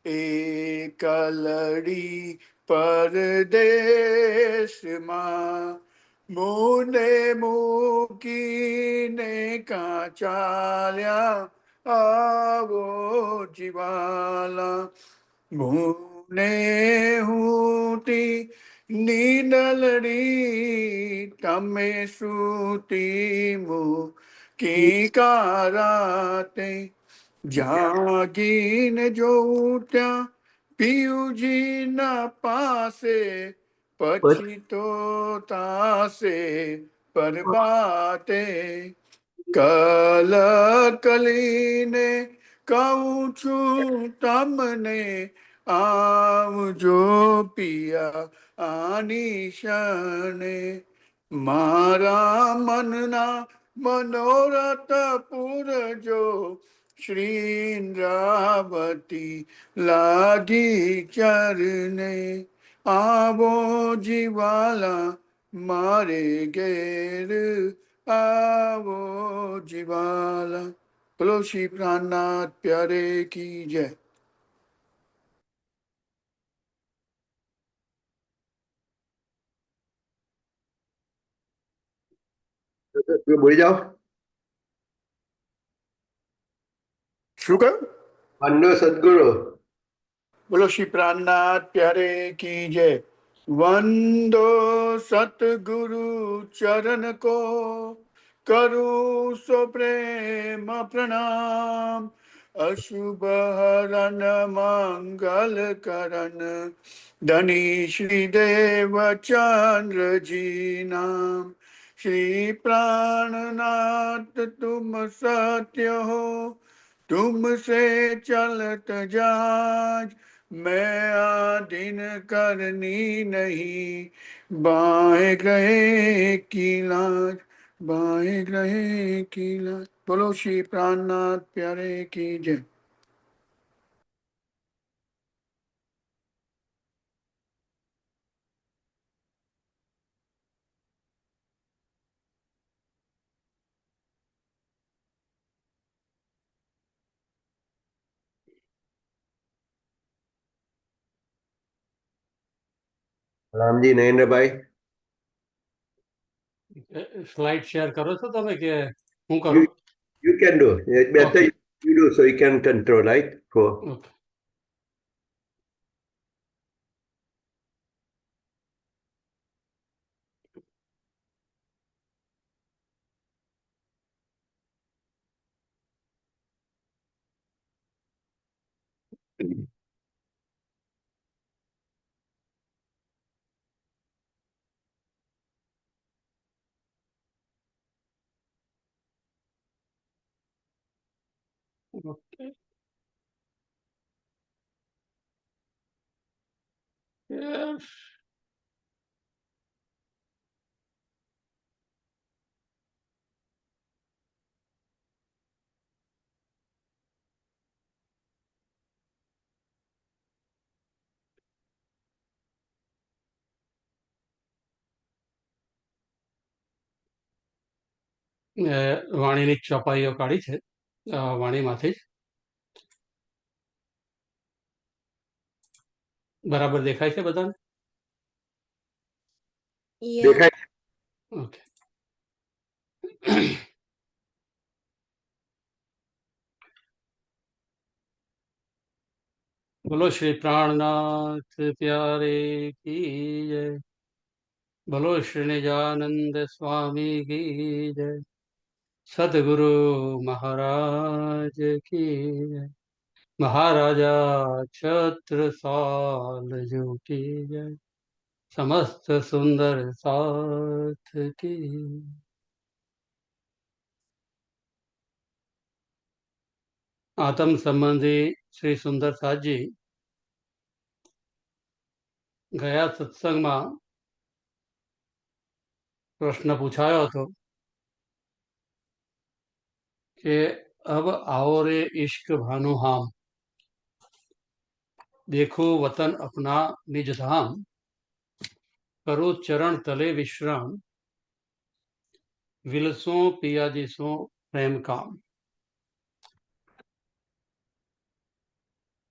એકલડી પરદેશમાં મુને મૂકીને કાં ચાલ્યા આવો જીવાલા મુને હુંતી નીનલડી તમે સુતી મૂકી કારાતે જાગીને જોઉં ત્યાં પિયુજીના પાસે પછી તો તાસે પરબાતે કલ કલીને કહું છું તમને આવજો પિયા આની ક્ષણે મારા મનના મનોરથ પૂરજો શ્રીન્દ્રાવતી લાગી ચરને આવો જીવાલા મારે ઘેર આવો જીવાલા. બોલો શ્રી પ્રાણનાથ પ્યારે કી જય. બોલી જાઓ. શું કહ્યું? વંદો સદગુરુ. બોલો શ્રી પ્રાણનાથ પ્યારે કી જય. વંદો સતગુરુ ચરણ કો કરું સો પ્રેમ પ્રણામ. અશુભ હરણ મંગલ કરણ ધની શ્રી દેવ ચંદ્રજી નામ. श्री प्राणनाथ तुम सत्य हो तुमसे चलत जाज मैं आधीन करनी नहीं बाएं ग्रहे की लाज बाएं ग्रहे की लाज. बोलो श्री प्राणनाथ प्यारे की जय. રામજી નરેન્દ્રભાઈ. સ્લાઇડ શેર કરો છો તમે કે હું કરું? You can do. It's better you do so you can control, right? For Okay. Okay. Yes. વાણીની ચોપાઈઓ કાઢી છે વાણીમાંથી જ. બરાબર દેખાય છે બધાને? દેખાય. ઓકે. બોલો શ્રી પ્રાણનાથ પ્યારે કી જય. બોલો શ્રી નિજાનંદ સ્વામી કી જય. સદગુરુ મહારાજ કી જય. મહારાજા છત્રસાલ જો કી જય. समस्त सुंदर साथ की. આતમ સંબંધી શ્રી સુંદર સાજી ગયા સત્સંગમાં પ્રશ્ન પૂછાયો હતો કે અબ आओ रे इश्क भानु हाम देखो वतन अपना निज धाम करो चरण तले विश्राम विलसो पियाजी सो प्रेम काम.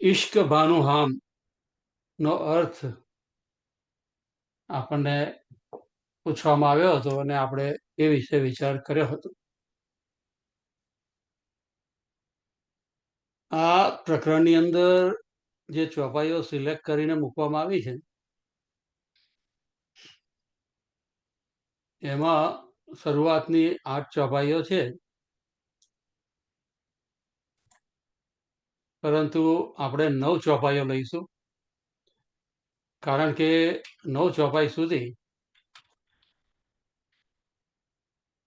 ઈશ્ક ભાનુહામ નો અર્થ આપણને પૂછવામાં આવ્યો હતો અને આપણે એ વિશે વિચાર કર્યો હતો. આ પ્રકરણની અંદર જે ચોપાઈઓ સિલેક્ટ કરીને મૂકવામાં આવી છે એમાં શરૂઆતની 8 ચોપાઈઓ છે, પરંતુ આપણે 9 ચોપાઈઓ લઈશું, કારણ કે 9 ચોપાઈ સુધી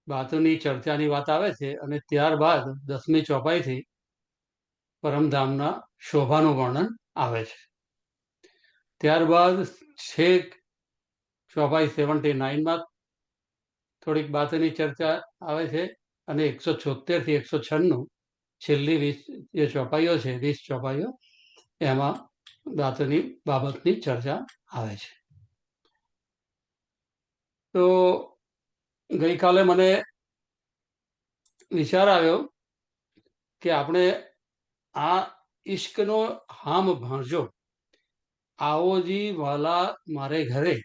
બાતુની ચર્ચાની વાત આવે છે અને ત્યારબાદ 10મી ચોપાઈથી પરમધામના શોભાનું વર્ણન આવે છે. ત્યારબાદ છેક ચોપાઈ 79માં થોડીક બાતુની ચર્ચા આવે છે અને 176 થી 196 છેલ્લી 20 જે ચોપાઈઓ છે, 20 ચોપાઈઓ, એમાં બાતુની બાબતની ચર્ચા આવે છે. તો ગઈકાલે મને વિચાર આવ્યો કે આપણે આ ઈશ્કનો હામ ભાંજો, આવો જી વાલા મારે ઘરે,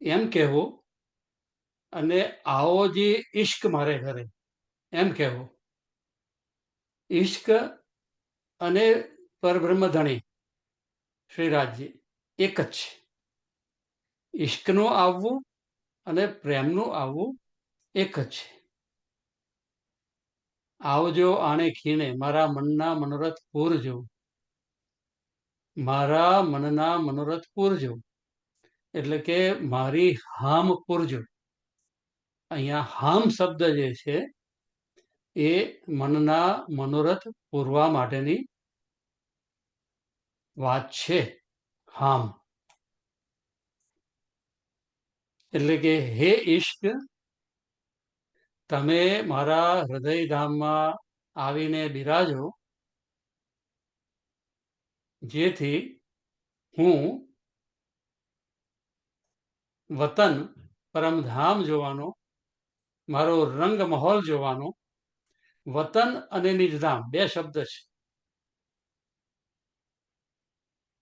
એમ કહેવો અને આવો જી ઈશ્ક મારે ઘરે, એમ કહેવો. ઈશ્ક અને પરબ્રહ્મધણી શ્રીરાજજી એક જ છે. ઈશ્કનું આવવું અને પ્રેમનું આવવું એક જ છે. આવજો આણે ખીણે, મારા મનના મનોરથ પૂરજો, મારા મનના મનોરથ પૂરજો, એટલે કે મારી હામ પૂરજો. અહીંયા હામ શબ્દ જે છે એ મનના મનોરથ પૂરવા માટેની વાત છે. હામ એટલે કે હે ઈશ્ક, તમે મારા હૃદયધામમાં આવીને બિરાજો, જેથી હું વતન પરમધામ જોવાનો, મારો રંગ મહોલ જોવાનો. વતન અને નિજધામ 2 શબ્દ છે.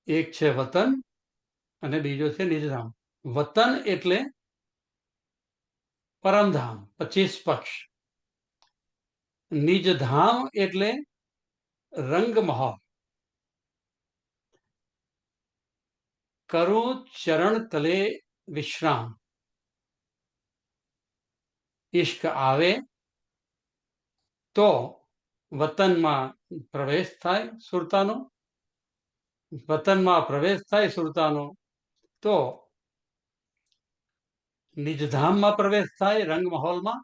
એક છે વતન અને બીજો છે નિજધામ. વતન એટલે પરમધામ 25 પક્ષ, નિજધામ એટલે રંગ મહોલ. કરું ચરણ તલે વિશ્રામ. ઈશ્ક આવે તો વતનમાં પ્રવેશ થાય સુરતાનો, વતનમાં પ્રવેશ થાય સુરતાનો તો નિજધામમાં પ્રવેશ થાય રંગ મહોલમાં,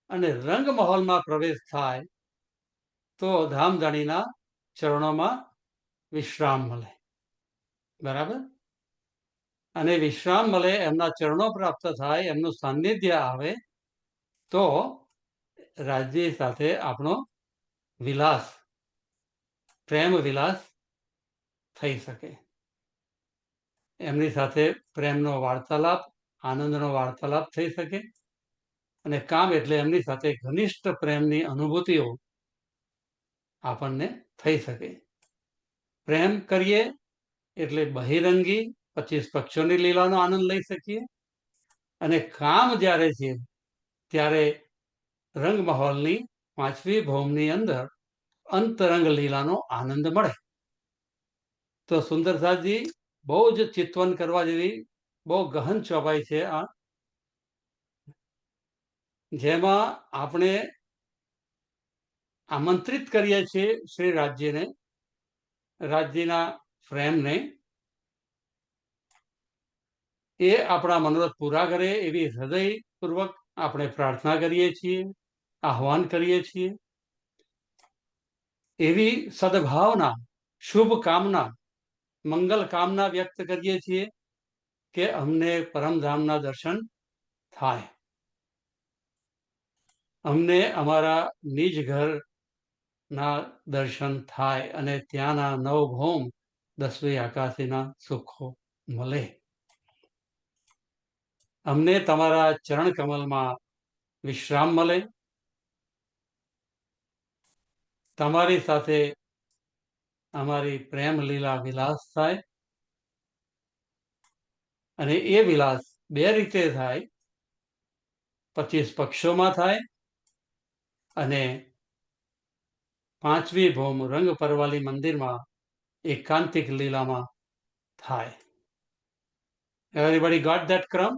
અને રંગ મહોલમાં પ્રવેશ થાય તો ધામધણીના ચરણોમાં વિશ્રામ મળે. બરાબર? અને વિશ્રામ મળે, એમના ચરણો પ્રાપ્ત થાય, એમનું સાનિધ્ય આવે તો રાજ્ય સાથે આપણો વિલાસ, પ્રેમ વિલાસ થઈ શકે. એમની સાથે પ્રેમનો વાર્તાલાપ, આનંદનો વાર્તાલાપ થઈ શકે. અને કામ એટલે એમની સાથે ઘનિષ્ઠ પ્રેમની અનુભૂતિઓ આપણને થઈ શકે. પ્રેમ કરીએ એટલે બહિરંગી 25 પક્ષોની લીલાનો આનંદ લઈ શકીએ, અને કામ જ્યારે છે ત્યારે રંગ મહોલની 5મી ભૌમની અંદર અંતરંગ લીલાનો આનંદ મળે. તો સુંદરસાજી બહુ જ ચિંતવન કરવા જેવી બહુ ગહન ચોપાઈ છે આ, જેમાં આપણે આમંત્રિત કરીએ છીએ શ્રી રાજ્યને, રાજ્યના પ્રેમને, એ આપણા મનોરથ પૂરા કરે એવી હૃદયપૂર્વક આપણે પ્રાર્થના કરીએ છીએ, આહ્વાન કરીએ છીએ. એવી સદભાવના, શુભ કામના, મંગલ કામના વ્યક્ત કરીએ છીએ કે અમને પરમધામના દર્શન થાય, અમને અમારા નિજ ઘરના દર્શન થાય અને ત્યાંના નવભૌમ 10મી આકાશીના સુખો મળે. અમને તમારા ચરણ કમલમાં વિશ્રામ મળે. તમારી સાથે અમારી પ્રેમ લીલા વિલાસ થાય, અને એ વિલાસ બે રીતે થાય. 25 પક્ષોમાં થાય અને 5મી ભૌમ રંગ પરવાલી મંદિરમાં એકાંતિક લીલામાં થાય. Everybody got that crumb?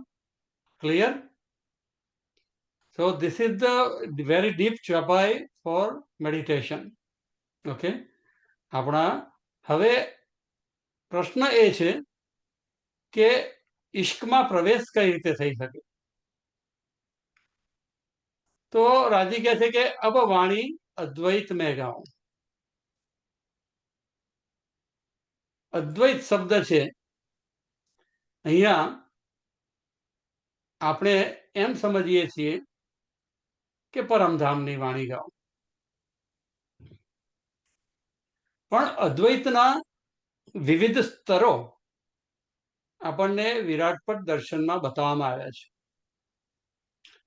Clear? So this is the very deep chopai for meditation. Okay? આપણા હવે પ્રશ્ન એ છે કે ઇશ્કમાં પ્રવેશ કઈ રીતે થઈ શકે. તો રાજી કહે છે કે અબ વાણી અદ્વૈત મેં ગાઉં. અદ્વૈત શબ્દ છે અહીંયા આપણે એમ સમજીએ છીએ કે પરમધામની વાણી ગાઉં, પણ અદ્વૈતના વિવિધ સ્તરો આપણને વિરાટપટ દર્શનમાં બતાવવામાં આવ્યા છે.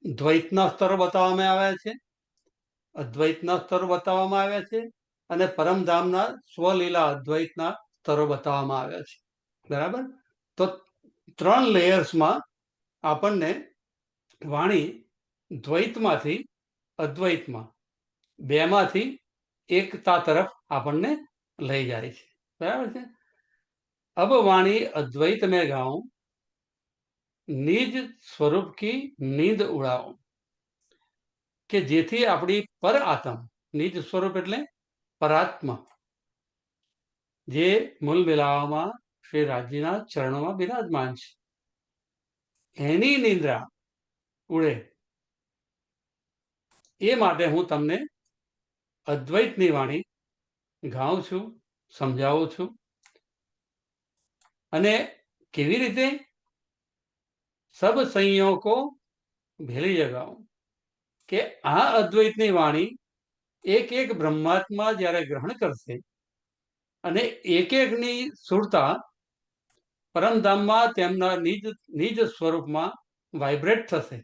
દ્વૈતના સ્તરો બતાવવામાં આવ્યા છે, અદ્વૈતના સ્તરો બતાવવામાં આવ્યા છે, અને પરમધામના સ્વલીલા અદ્વૈતના સ્તરો બતાવવામાં આવ્યા છે. બરાબર? તો 3 લેયર્સમાં આપણને વાણી દ્વૈતમાંથી અદ્વૈતમાં, બેમાંથી એકતા તરફ આપણને લઈ જાય છે. બરાબર છે? અબ વાણી અદ્વૈત મેં ગાઉં, નિજ સ્વરૂપ કી નીંદ ઉડાઉં. કે જેથી આપણી પર આત્મ, નિજ સ્વરૂપ એટલે પરાત્મા, જે મૂળ મિલાવામાં શ્રી રાજજીના ચરણોમાં બિરાજમાન છે, એની નિંદ્રા ઉડે એ માટે હું તમને અદ્વૈતની વાણી ગાઉં છું, સમજાવું છું. અને કેવી રીતે? સબ સંયો કો ભેલી જગાઉં. કે આ અદ્વૈતની વાણી એક એક બ્રહ્માત્મા જ્યારે ગ્રહણ કરશે અને એક એકની સુરતા પરમધામમાં તેમના નિજ સ્વરૂપમાં વાઇબ્રેટ થશે.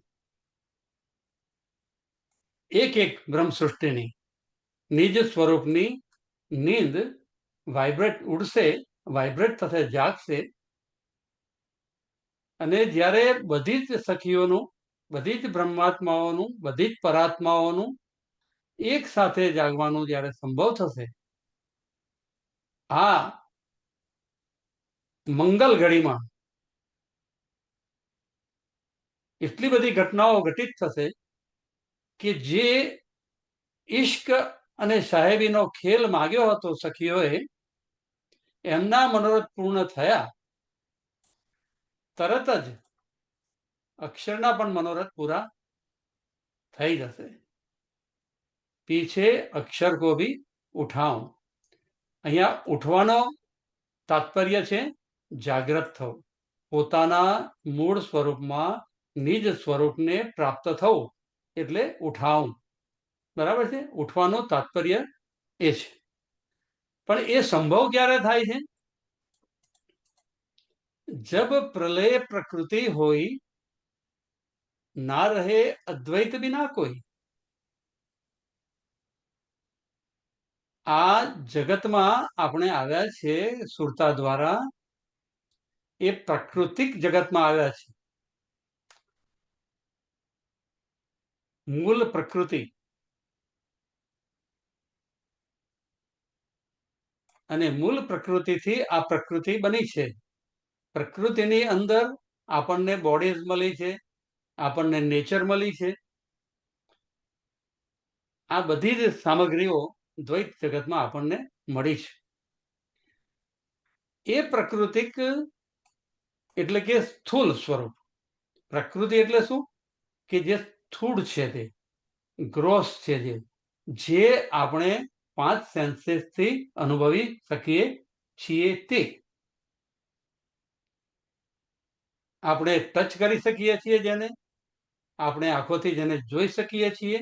એક એક બ્રહ્મ સૃષ્ટિની નિજ સ્વરૂપની નીંદ વાઇબ્રેટ ઉડશે, વાઇબ્રેટ થશે, જાગશે. અને જ્યારે બધી જ સખીઓનું, બધી જ બ્રહ્માત્માઓનું, બધી જ પરાત્માઓનું એક સાથે જાગવાનું જ્યારે સંભવ થશે, આ મંગલ ઘડીમાં એટલી બધી ઘટનાઓ ઘટિત થશે કે જે ઇશ્ક અને સાહેબીનો ખેલ માગ્યો હતો સખીઓએ, એમના મનોરથ પૂર્ણ થયા. તરત જ અક્ષરના પણ મનોરથ પૂરા થઈ જશે. પીછે અક્ષર કો ભી ઉઠાઉં. અહીંયા ઉઠવાનો તાત્પર્ય છે જાગ્રત થવું, પોતાના મૂળ સ્વરૂપમાં નિજ સ્વરૂપને પ્રાપ્ત થવું એટલે ઉઠાઉં. બરાબર છે? ઉઠવાનો તાત્પર્ય એ છે. પણ એ સંભવ ક્યારે થાય છે? જબ પ્રલય પ્રકૃતિ હોય, ના રહે અદ્વૈત બિના કોઈ. આ જગતમાં આપણે આવ્યા છે સુરતા દ્વારા, એ પ્રાકૃતિક જગતમાં આવ્યા છે. મૂળ પ્રકૃતિ અને મૂળ પ્રકૃતિથી આ પ્રકૃતિ બની છે. પ્રકૃતિની અંદર આપણને બોડીઝ મળી છે, આપણને નેચર મળી છે. આ બધી જ સામગ્રીઓ દ્વૈત જગતમાં આપણને મળી છે. એ પ્રાકૃતિક એટલે કે સ્થૂળ સ્વરૂપ. પ્રકૃતિ એટલે શું? કે જે સ્થૂળ છે, તે ગ્રોસ છે, જે આપણે 5 સેન્સીસથી અનુભવી શકીએ છીએ. તે આપણે ટચ કરી શકીએ છીએ, જેને આપણે આંખોથી જેને જોઈ શકીએ છીએ,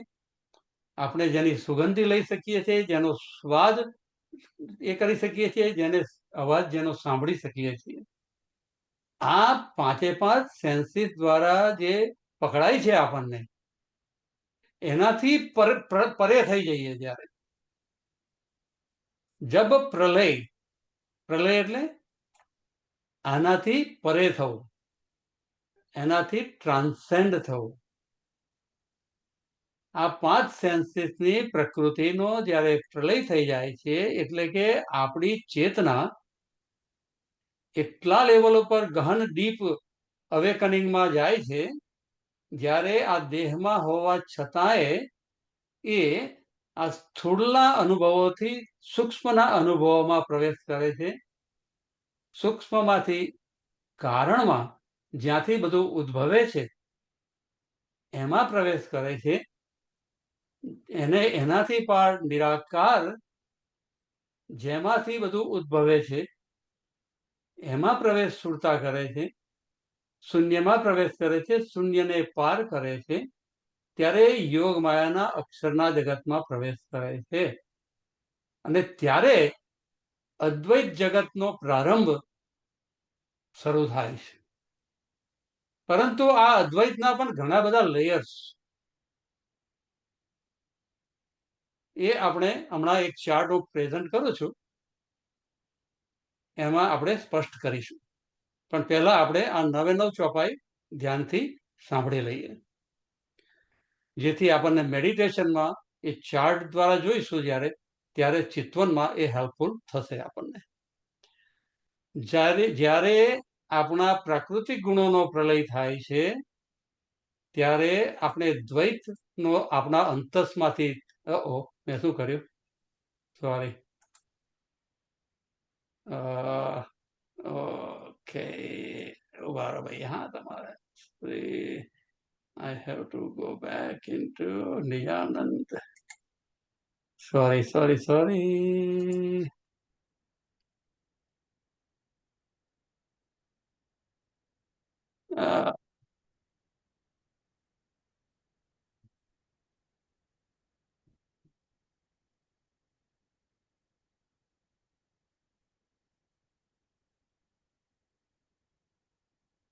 આપણે જેની સુગંધી લઈ શકીએ છીએ, જેનો સ્વાદ એ કરી શકીએ છીએ, જેને અવાજ જેનો સાંભળી શકીએ છીએ. આ 5 સેન્સીસ દ્વારા જે પકડાય છે આપણને, એનાથી પરે થઈ જઈએ જ્યારે જબ પ્રલય, પ્રલય એટલે આનાથી પરે થવું, એનાથી ટ્રાન્સેન્ડ થવું. આ 5 સેન્સીસની પ્રકૃતિનો જ્યારે પ્રલય થઈ જાય છે, એટલે કે આપણી ચેતના એટલા લેવલ ઉપર ગહન ડીપ અવેકનિંગમાં જાય છે, જ્યારે આ દેહમાં હોવા છતાંય એ આ સ્થૂળના અનુભવોથી સૂક્ષ્મના અનુભવોમાં પ્રવેશ કરે છે. સૂક્ષ્મમાંથી કારણમાં, જ્યાંથી બધું ઉદ્ભવે છે, એમાં પ્રવેશ કરે છે. એને એનાથી પાર નિરાકાર, જેમાંથી બધું ઉદ્ભવે છે, એમાં પ્રવેશ સુરતા કરે છે. શૂન્યમાં પ્રવેશ કરે છે, શૂન્યને પાર કરે છે. ત્યારે યોગ માયાના અક્ષરના જગતમાં પ્રવેશ કરે છે. અને ત્યારે અદ્વૈત જગતનો પ્રારંભ શરૂ થાય છે. પરંતુ આ અદ્વૈતના પણ ઘણા બધા લેયર્સ, એ આપણે હમણાં એક ચાર્ટ હું પ્રેઝન્ટ કરું છું, એમાં આપણે સ્પષ્ટ કરીશું. પણ પહેલા આપણે આ 9 ચોપાઈ ધ્યાનથી સાંભળી લઈએ, જેથી આપણને મેડિટેશનમાં એ ચાર્ટ દ્વારા જોઈશું જ્યારે, ત્યારે ચિત્વનમાં એ હેલ્પફુલ થશે આપણને. જ્યારે આપણા પ્રાકૃતિક ગુણોનો પ્રલય થાય છે, ત્યારે આપણે દ્વૈતનો આપણા અંતસમાંથી, મેં શું કર્યું, સોરી, ઓકે, ઉભારો ભાઈ, હા, તમારે I have to go back into Nijanand. Sorry.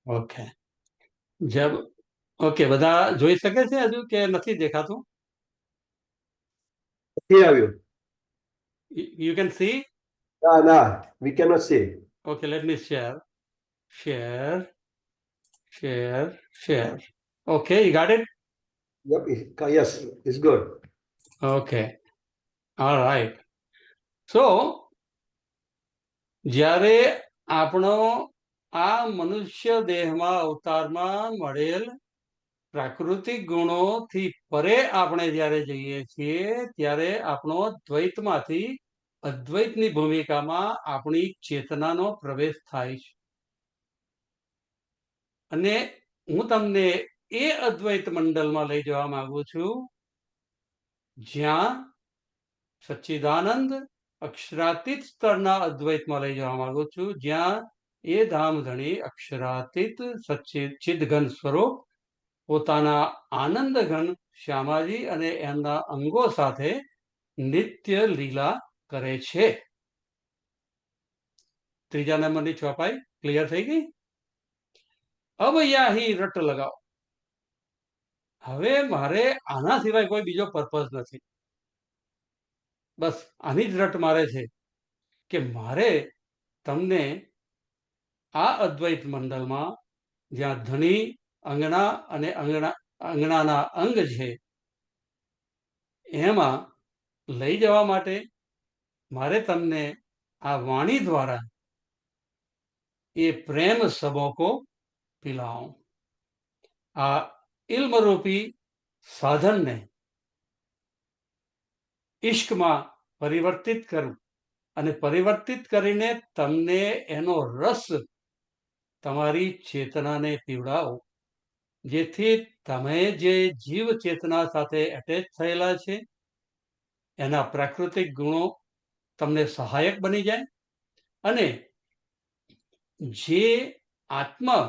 Okay, okay, બધા જોઈ શકે છે હજુ કે નથી દેખાતું? નથી આવ્યું. You can see? ના, we cannot see. Okay, let me share. Okay, you got it? Yep, yes, it's good. Okay, all right. So, જ્યારે આપણો આ મનુષ્ય દેહમાં અવતારમાં મળેલ પ્રાકૃતિક ગુણોથી પરે આપણે જ્યારે જઈએ છીએ, ત્યારે આપણો દ્વૈતમાંથી અદ્વૈતની ભૂમિકામાં આપણી ચેતનાનો પ્રવેશ થાય છે. અને હું તમને એ અદ્વૈત મંડળમાં લઈ જવા માંગુ છું, જ્યાં સચ્ચિદાનંદ અક્ષરાતીત સ્તરના અદ્વૈતમાં લઈ જવા માંગુ છું, જ્યાં એ ધામધણી અક્ષરાતીત સચ્ચિદઘન સ્વરૂપ પોતાના આનંદ ઘન શ્યામાજી અને એમના અંગો સાથે નિત્ય લીલા કરે છે. 3જા નંબરની ચોપાઈ ક્લિયર થઈ ગઈ? अब યાહી રટ લગાવો. હવે મારે આના સિવાય કોઈ બીજો પર્પઝ નથી. બસ આની જ રટ મારે છે કે મારે તમને આ અદ્વૈત મંડળમાં, જ્યાં ધણી અંગણા અને અંગણાના અંગ છે, એમાં લઈ જવા માટે મારે તમને આ વાણી દ્વારા એ પ્રેમ સબોકો પિલાઉં. આ ઇલ્મરૂપી સાધનને ઇશ્કમાં પરિવર્તિત કરું અને પરિવર્તિત કરીને તમને એનો રસ તમારી ચેતનાને પીવડાવો, જેથી તમે જે જીવ ચેતના સાથે એટેચ થયેલા છે, એના પ્રાકૃતિક ગુણો તમને સહાયક બની જાય, અને જે આત્મા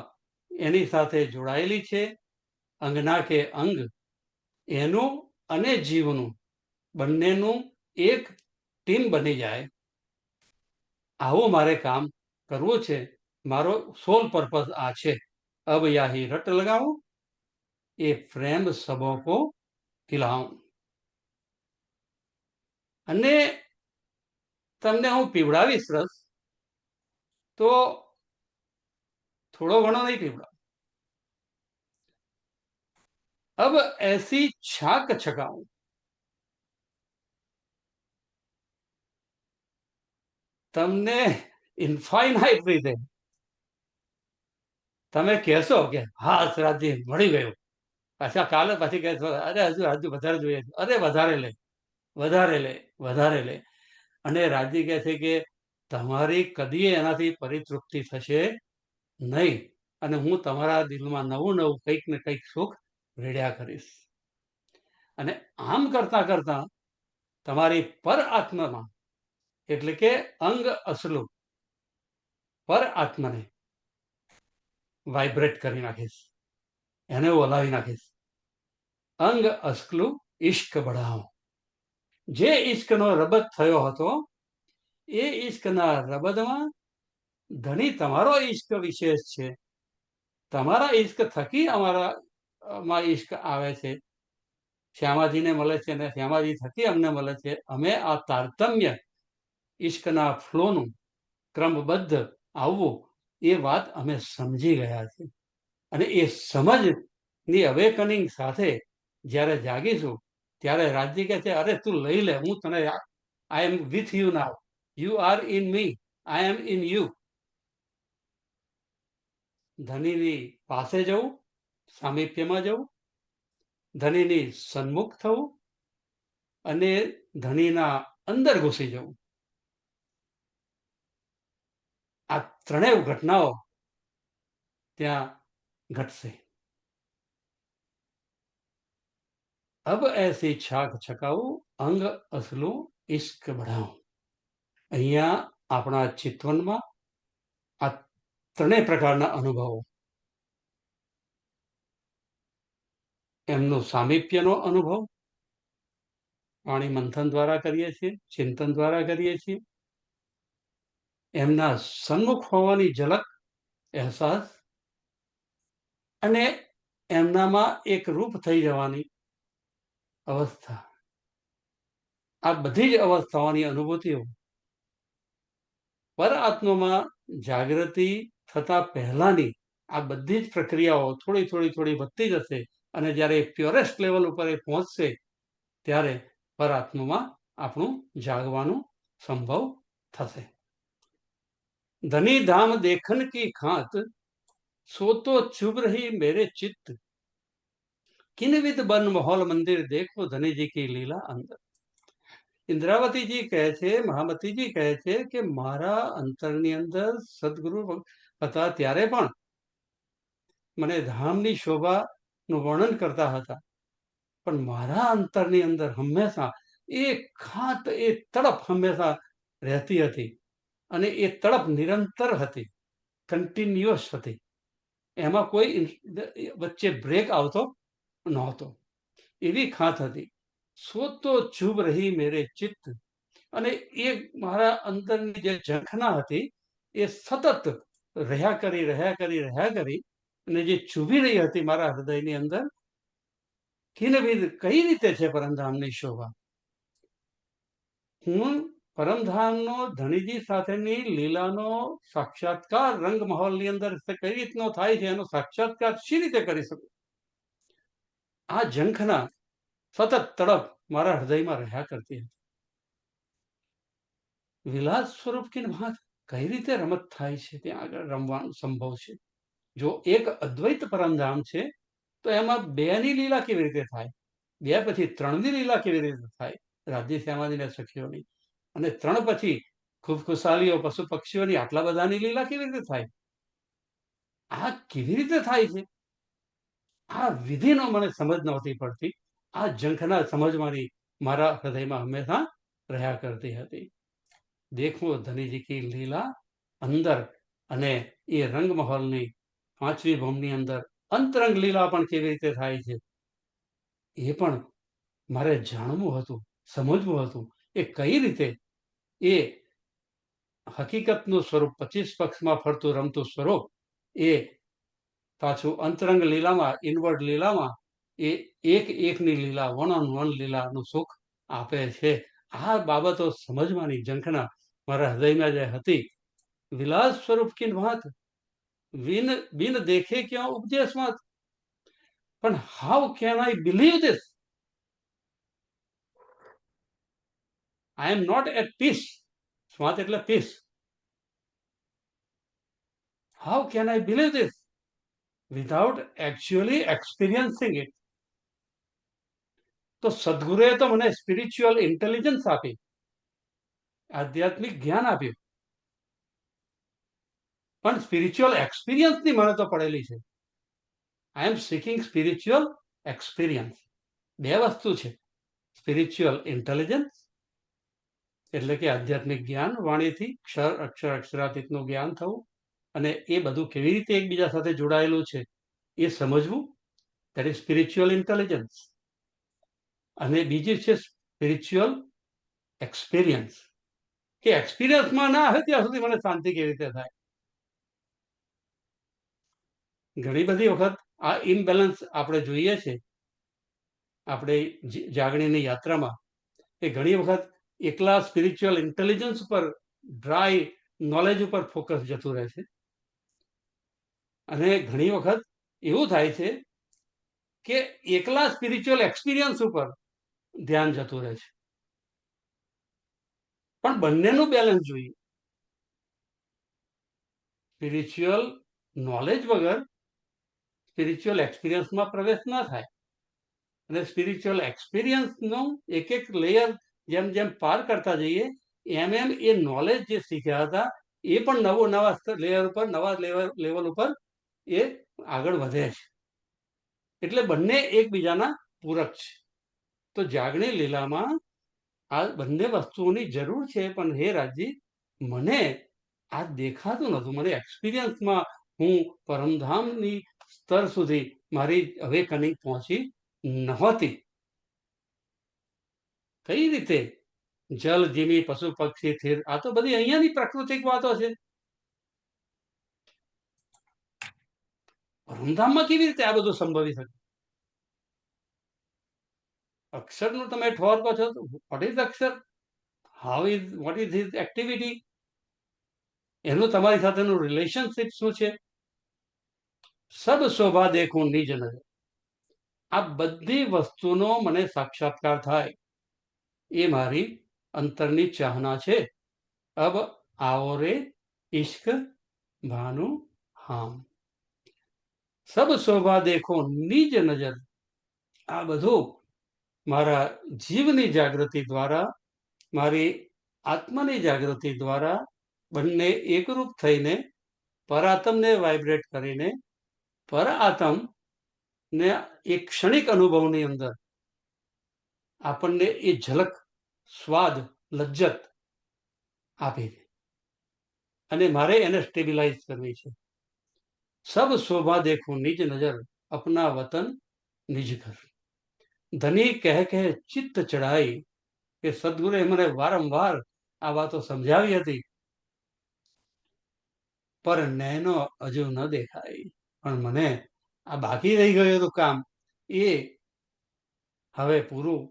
એની સાથે જોડાયેલી છે, અંગના કે અંગ, એનું અને જીવનું બંનેનું એક ટીમ બની જાય. આવું મારે કામ કરવું છે. મારો સોલ પર્પઝ આ છે. અબ યાહી રટ લગાવું, એ પ્રેમ સબોકો ખિલાઉં. અને તમને હું પીવડાવીશ રસ તો થોડો ઘણો નહીં પીવડાવ. अब ऐसी छाक छकाऊं, તમને ઇન્ફાઇનાઇટ રીતે તમે કહેશો કે હા રાજજી મળી ગયું. પાછા કાલે પછી કહેશો અરે હજુ હજુ વધારે જોઈએ છે. અરે વધારે લે, વધારે લે, વધારે લે. અને રાજજી કહે છે કે તમારી કદી એનાથી પરિતૃપ્તિ થશે નહીં, અને હું તમારા દિલમાં નવું નવું કંઈક ને કંઈક સુખ રેડ્યા કરીશ. અને આમ કરતા કરતા તમારી પર આત્મામાં, એટલે કે અંગ અસલું પર આત્માને વાઇબ્રેટ કરી નાખીશ, એને ઓલાવી નાખીશ. અંગ અસલું ઈશ્ક બઢાઓ. જે ઈશ્કનો રબત થયો હતો એ ઈશ્કના રબતમાં ધણી તમારો ઈશ્ક વિશેષ છે. તમારા ઈશ્ક થકી અમારામાં ઈશ્ક આવે છે. શ્યામાજીને મળે છે અને શ્યામાજી થકી અમને મળે છે. અમે આ તારતમ્ય ઈશ્કના ફ્લોનું ક્રમબદ્ધ આવવું એ વાત અમે સમજી ગયા છીએ. અને એ સમજની અવેકનિંગ સાથે જ્યારે જાગીશું ત્યારે રાજજી કહે છે અરે તું લઈ લે, હું તને I am with you now, you are in me, I am in you. ધણીની પાસે જવું, સામીપ્યમાં જવું, ધણીની સન્મુખ થવું અને ધણીના અંદર ઘૂસી જવું, આ ત્રણેય ઘટનાઓ ત્યાં ઘટશે. अब ऐसी छाक छकाऊं, अंग असલું ઈશ્ક બઢાઉં. અહીંયા આપણા ચિતવનમાં આ ત્રણેય પ્રકારના અનુભવો, એમનું સામીપ્યનો અનુભવ વાણી મંથન દ્વારા કરીએ છીએ, ચિંતન દ્વારા કરીએ છીએ. એમના સન્મુખ હોવાની ઝલક, અહેસાસ, અને એમનામાં એક રૂપ થઈ જવાની અવસ્થા. આ બધી જ અવસ્થાઓની અનુભૂતિઓ પર આત્મામાં જાગૃતિ થતા પહેલાની આ બધી જ પ્રક્રિયાઓ થોડી થોડી થોડી વધતી જશે. અને જ્યારે પ્યોરેસ્ટ લેવલ ઉપર એ પહોંચશે ત્યારે પર આત્મામાં આપણું જાગવાનું સંભવ થશે. ધની ધામ દેખન કી ખાત, સો તો ચુભ રહી મેરે ચિત્ત, કિનવિદ બન માહોલ મંદિર દેખો ધનીજી કી લીલા અંદર. ઇન્દ્રાવતીજી કહે છે, મહામતીજી કહે છે કે મારા અંતરની અંદર સદગુરુ હતા ત્યારે પણ મને ધામની શોભાનું વર્ણન કરતા હતા, પણ મારા અંતરની અંદર હંમેશા એ ખાત, એ તડપ હંમેશા રહેતી હતી. અને એ તડપ નિરંતર હતી, કન્ટિન્યુઅસ હતી. એમાં કોઈ વચ્ચે બ્રેક આવતો નહોતો. એવી ખાત હતી. સો તો ચુભ રહી મેરે ચિત્ત. અને એ મારા અંદરની જે ઝંખના હતી એ સતત રહ્યા કરી અને જે ચૂભી રહી હતી મારા હૃદયની અંદર, કિનવિદ કઈ રીતે છે પરમધામની શોભા. હું પરમધામનો ધણીજી સાથેની લીલાનો સાક્ષાત્કાર રંગ માહોલની અંદર કઈ રીતનો થાય છે એનો સાક્ષાત્કાર શી રીતે કરી શકું. આ ઝંખના સતત તડપ મારા હૃદયમાં રહ્યા કરતી હતી. વિલાસ સ્વરૂપ કી વાત કઈ રીતે રમત થાય છે, ત્યાં આગળ રમવાનું સંભવ છે. જો એક અદ્વૈત પરમધામ છે તો એમાં બેની લીલા કેવી રીતે થાય, બે પછી ત્રણની લીલા કેવી રીતે થાય, રાજ્ય શ્યામાજીને સખીઓની, અને ત્રણ પછી ખૂબ ખુશાલીઓ પશુ પક્ષીઓની, આટલા બધાની લીલા કેવી રીતે થાય. આ કેવી રીતે થાય છે, આ વિધિનો મને સમજ નહોતી પડતી. આ ઝંખના સમજવાની મારા હૃદયમાં હંમેશા રહ્યા કરતી હતી. દેખો ધનીજી કી લીલા અંદર, અને એ રંગ મહોલની પાંચમી ભૂમની અંદર અંતરંગ લીલા પણ કેવી રીતે થાય છે એ પણ મારે જાણવું હતું, સમજવું હતું. એ કઈ રીતે એ હકીકતનું સ્વરૂપ, 25 પક્ષમાં ફરતું રમતું સ્વરૂપ, એ પાછું અંતરંગ લીલામાં, ઇનવર્ડ લીલામાં એ એક એકની લીલા, વન ઓન વન લીલાનું સુખ આપે છે. આ બાબતો સમજવાની ઝંખના મારા હૃદયમાં જે હતી, વિલાસ સ્વરૂપ કિન વાત, બિન દેખે ક્યાં ઉપદેશ મત. પણ how can I believe this? I am not at peace. સ્વાત એટલે peace. How can I believe this without actually experiencing it? તો સદગુરુએ તો મને સ્પિરિચ્યુઅલ ઇન્ટેલિજન્સ આપી, આધ્યાત્મિક જ્ઞાન આપ્યું, પણ સ્પિરિચ્યુઅલ એક્સપિરિયન્સની મને તો પડેલી છે. આઈ એમ સિકિંગ સ્પિરિચ્યુઅલ એક્સપિરિયન્સ. બે વસ્તુ છે, સ્પિરિચ્યુઅલ ઇન્ટેલિજન્સ એટલે કે આધ્યાત્મિક જ્ઞાન, વાણીથી અક્ષર અક્ષરાતીતનું જ્ઞાન થવું, અને એ બધું કેવી રીતે એકબીજા સાથે જોડાયેલું છે એ સમજવું, દેટ ઇઝ સ્પિરિચ્યુઅલ ઇન્ટેલિજન્સ. અને બીજી છે સ્પિરિચ્યુઅલ એક્સપિરિયન્સ, કે એક્સપિરિયન્સમાં ના આવે ત્યાં સુધી મને શાંતિ કેવી રીતે થાય. ઘણી બધી વખત આ ઇમ્બેલેન્સ આપણે જોઈએ છે આપણે જાગણીની યાત્રામાં, કે ઘણી વખત એકલા સ્પિરિચ્યુઅલ ઇન્ટેલિજન્સ ઉપર, ડ્રાય નોલેજ ઉપર ફોકસ જતું રહે છે, અને ઘણી વખત એવું થાય છે કે એકલા સ્પિરિચ્યુઅલ એક્સપિરિયન્સ ઉપર ધ્યાન જતું રહે છે. પણ બંનેનું બેલેન્સ જોઈએ. સ્પિરિચ્યુઅલ નોલેજ વગર સ્પિરિચ્યુઅલ એક્સપિરિયન્સમાં પ્રવેશ ન થાય, અને સ્પિરિચ્યુઅલ એક્સપિરિયન્સનો એક એક લેયર જેમ જેમ પાર કરતા જઈએ એમ એમ એ નોલેજ જે શીખ્યા હતા એ પણ નવા લેયર ઉપર, નવા લેવલ ઉપર એ આગળ વધે છે. એટલે બંને એકબીજાના પૂરક છે. તો જાગણી લીલામાં આ બંને વસ્તુઓની જરૂર છે, પણ હે રાજજી, મને આ દેખાતું નહોતું. મને એક્સપિરિયન્સમાં હું પરમધામની સ્તર સુધી મારી અવેકનિંગ પહોંચી નહોતી. કઈ રીતે જલ, જીવી, પશુ, પક્ષી, થીર, આ તો બધી અહીંયાની પ્રાકૃતિક વાતો છે. પરમધામમાં કેવી રીતે આ બધું સંભવી શકે? અક્ષરનું તમે ઠોર કહો છો, what is Akshar? What is his activity? એનું તમારી સાથેનું રિલેશનશિપ શું છે? સબ શોભા દેખું નિજ નજર. આ બધી વસ્તુનો મને સાક્ષાત્કાર થાય એ મારી અંતરની ચાહના છે. અબ આવો રે ઇશ્ક ભાનુ હામ. સબ શોભા દેખો નિજ નજર. આ બધું મારા જીવની જાગૃતિ દ્વારા, મારી આત્માની જાગૃતિ દ્વારા બંને એકરૂપ થઈને પરાતમને વાઇબ્રેટ કરીને પર આત્મ ને એક ક્ષણિક અનુભવની અંદર આપણને એ ઝલક, સ્વાદ, લજ્જત આપી દે, અને મારે એને સ્ટેબિલાઇઝ કરવી છે. સબ શોભા દેખું નિજ નજર, અપના વતન નિજ ઘર. ધની કહે ચિત્ત ચઢાઈ, કે સદગુરુએ મને વારંવાર આ વાતો સમજાવી હતી, પર નૈનો હજુ ન દેખાય. પણ મને આ બાકી રહી ગયું હતું કામ, એ હવે પૂરું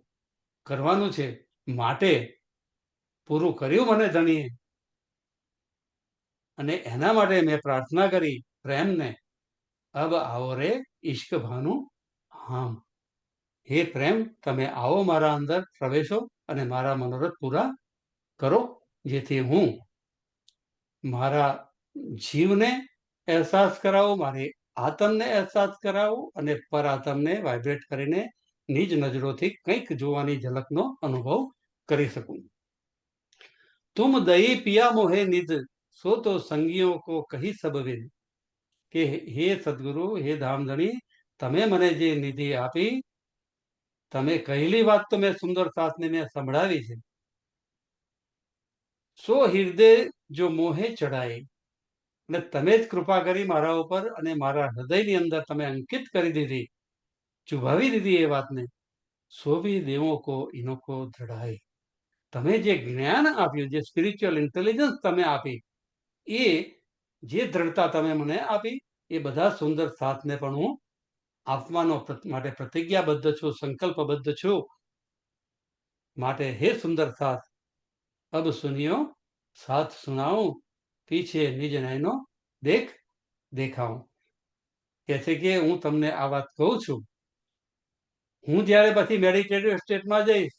કરવાનું છે. માટે પૂરું કર્યું મને ધણીએ, અને એના માટે મેં પ્રાર્થના કરી પ્રેમને, અબ આવો રે ઇશ્ક ભાનુ હામ. હે પ્રેમ, તમે આવો મારા અંદર, પ્રવેશો અને મારા મનોરથ પૂરા કરો, જેથી હું મારા જીવને અહેસાસ કરાવું, મારી આત્મને અહેસાસ કરાવું, અને પર આત્મને વાઇબ્રેટ કરીને નિજ નજરોથી કંઈક જોવાની ઝલકનો અનુભવ કરી શકું. તુમ દઈ પિયા મોહે નિધ, સો તો સંગીઓ કો કહી સબ વિદ. કે હે સદગુરુ, હે ધામધણી, તમે મને જે નિધિ આપી, તમે કહેલી વાત તો મેં સુંદર સાસને મેં સંભળાવી છે. સો હૃદય જો મોહે ચડાય, અને તમે જ કૃપા કરી મારા ઉપર, અને મારા હૃદયની અંદર તમે અંકિત કરી દીધી, ચુભાવી દીધી એ વાતને. સો ભી દેવો કો ઇનકો દ્રઢાય. તમે જે જ્ઞાન આપ્યું, જે સ્પિરિચ્યુઅલ ઇન્ટેલિજન્સ તમે આપી, એ જે દ્રઢતા તમે મને આપી, એ બધા સુંદર સાથને પણ હું આપવાનો માટે પ્રતિજ્ઞાબદ્ધ છું, સંકલ્પબદ્ધ છું. માટે હે સુંદર સાથ, અબ સુનિયો साथ सुनाऊं पीछे निज नयनो देख देखाऊं કે છે કે હું તમને આ વાત કહું છું હું જ્યારે પછી મેડિટેટિવ સ્ટેટમાં જઈશ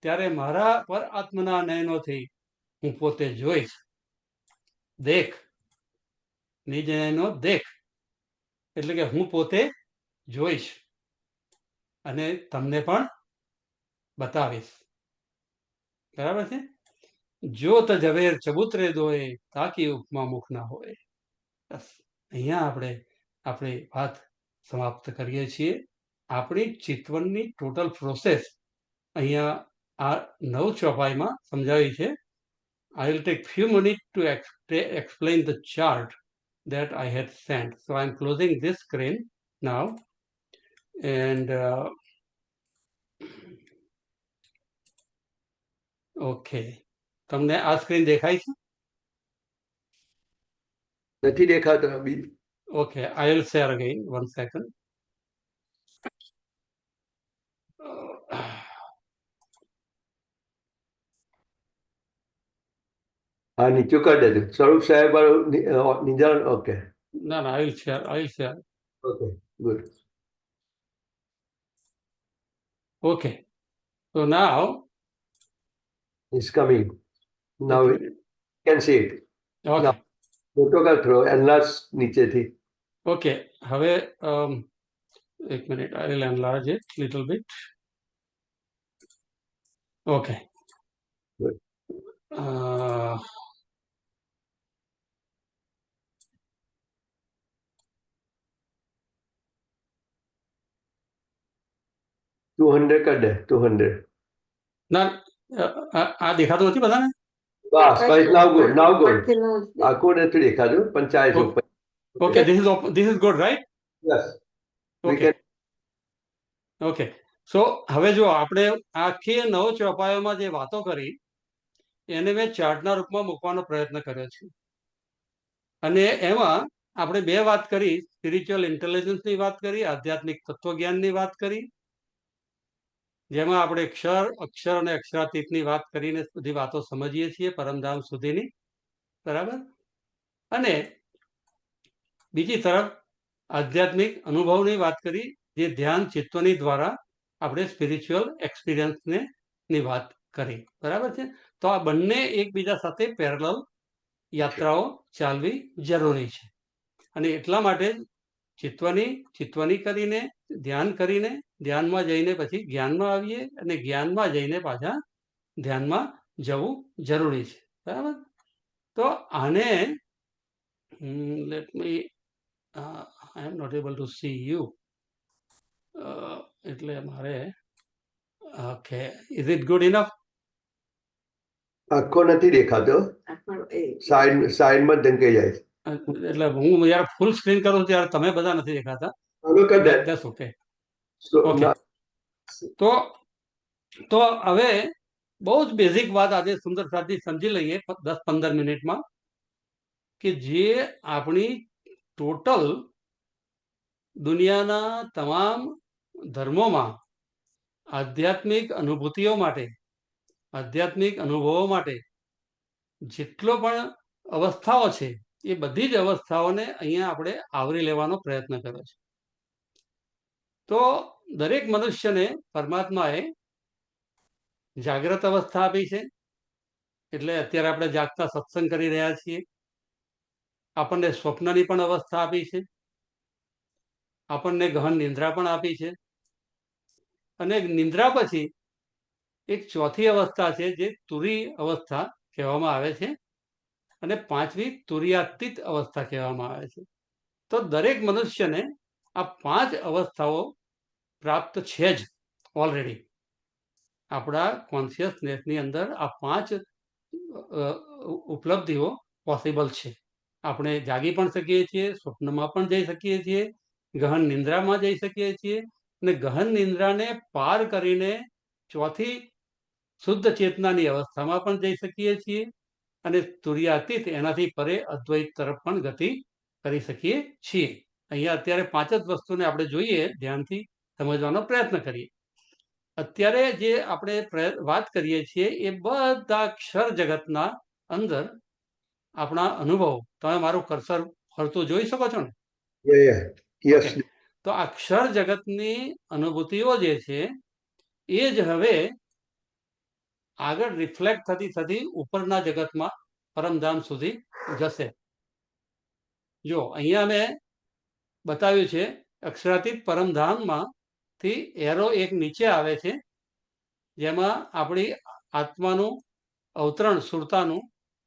ત્યારે મારા પર આત્મના નયનોથી હું પોતે જોઈશ દેખ નિજ નયનો દેખ એટલે કે હું પોતે જોઈશ અને તમને પણ બતાવીશ બરાબર છે જોત ઝવેર ચબૂતરે દોય તાકી ઉપમા મુખ ના હોય બસ અહીંયા આપણે આપણી વાત સમાપ્ત કરીએ છીએ આપણી ચિતવનની ટોટલ પ્રોસેસ અહીંયા આ 9 ચોપાઈમાં સમજાવી છે I will take few minutes to explain the chart that I had sent. So I'm closing this screen now and okay. તમને આ સ્ક્રીન દેખાય છે? નથી દેખાતો. Okay, I will share again. 1 second. હા, નીચું કરી દેજો. સ્વરૂપ સાહેબ વાળું નિધાન. Okay. No, I will share. Okay, good. Okay. So now It's coming. Now you can see it. okay. Now, protocol throw enlarge નીચેથી. Okay. હવે એક minute I will enlarge it little bit. Okay. Good. 200 કરી દે. 200. ના આ દેખાતું નથી બધાને? બસ now good. આખું નથી દેખાતું પણ 40 ઉપર. Okay, this is good, right? Yes. Okay. Okay. So હવે જો આપણે આખી 9 ચોપાઈઓમાં જે વાતો કરી એને મેં ચાર્ટના રૂપમાં મૂકવાનો પ્રયત્ન કર્યો છે અને એમાં આપણે 2 વાત કરી, સ્પિરિચ્યુઅલ ઇન્ટેલિજન્સની વાત કરી, આધ્યાત્મિક તત્વજ્ઞાનની વાત કરી, જેમાં આપણે અક્ષર અને અક્ષરાતીતની વાત કરીને બધી વાતો સમજીએ છીએ પરમધામ સુધીની, બરાબર. અને બીજી તરફ આધ્યાત્મિક અનુભવની વાત કરી, જે ધ્યાન ચિત્તવની દ્વારા આપણે સ્પિરિચ્યુઅલ એક્સપિરિયન્સની વાત કરી, બરાબર છે. તો આ બંને એકબીજા સાથે પેરેલલ યાત્રાઓ ચાલવી જરૂરી છે અને એટલા માટે ચિત્તવની કરીને ધ્યાનમાં જઈને પછી જ્ઞાનમાં આવીએ અને જ્ઞાનમાં જઈને પાછા ધ્યાનમાં જવું જરૂરી છે, બરાબર. તો આને let me I am not able to see you એટલે મારે okay, is it good enough? આખો નથી દેખાતો, સાઈડમાં ઢંકાઈ જાય છે. એટલે હું યાર ફૂલ સ્ક્રીન કરું ત્યારે તમે બધા નથી દેખાતા. That's okay. Okay. તો હવે બહુ જ બેઝિક વાત આજે સુંદરતાથી સમજી લઈએ 10-15 મિનિટમાં કે જે આપણી ટોટલ દુનિયાના તમામ ધર્મોમાં આધ્યાત્મિક અનુભૂતિઓ માટે, આધ્યાત્મિક અનુભવો માટે જેટલો પણ અવસ્થાઓ છે એ બધી જ અવસ્થાઓને અહીંયા આપણે આવરી લેવાનો પ્રયત્ન કર્યો છે. તો દરેક મનુષ્યને પરમાત્માએ જાગ્રત અવસ્થા આપી છે, એટલે અત્યારે આપણે જાગતા સત્સંગ કરી રહ્યા છીએ. આપણને સ્વપ્નની પણ અવસ્થા આપી છે, આપણને ગહન નિંદ્રા પણ આપી છે અને નિંદ્રા પછી એક ચોથી અવસ્થા છે જે તુરી અવસ્થા કહેવામાં આવે છે અને 5મી તુર્યાતીત અવસ્થા કહેવામાં આવે છે. તો દરેક મનુષ્યને આ 5 અવસ્થાઓ પ્રાપ્ત છે જ ઓલરેડી. આપણા કોન્શિયસનેસની અંદર આ 5 ઉપલબ્ધિઓ પોસિબલ છે. આપણે જાગી પણ શકીએ છીએ, સ્વપ્નમાં પણ જઈ શકીએ છીએ, ગહન નિંદ્રામાં જઈ શકીએ છીએ અને ગહન નિંદ્રાને પાર કરીને ચોથી શુદ્ધ ચેતનાની અવસ્થામાં પણ જઈ શકીએ છીએ અને તુર્યાતીત એનાથી પરે અદ્વૈત તરફ પણ ગતિ કરી શકીએ છીએ. અહીંયા અત્યારે 5 જ વસ્તુને આપણે જોઈએ, ધ્યાનથી સમજવાનો પ્રયત્ન કરીએ. અત્યારે જે આપણે વાત કરીએ છીએ એ બધા અક્ષર જગતના અંદર આપણા અનુભવ, તમે મારું કર્સર ફરતું જોઈ શકો છો ને? Yeah. Yes. Okay. તો આ ક્ષર જગતની અનુભૂતિઓ જે છે એ જ હવે આગળ રિફ્લેક્ટ થતી થતી ઉપરના જગતમાં પરમધામ સુધી જશે. જો અહીંયા મેં બતાવ્યું છે અક્ષરાતીત પરમધામમાંથી એરો એક નીચે આવે છે, જેમાં આપણી આત્માનું અવતરણ સુરતાનું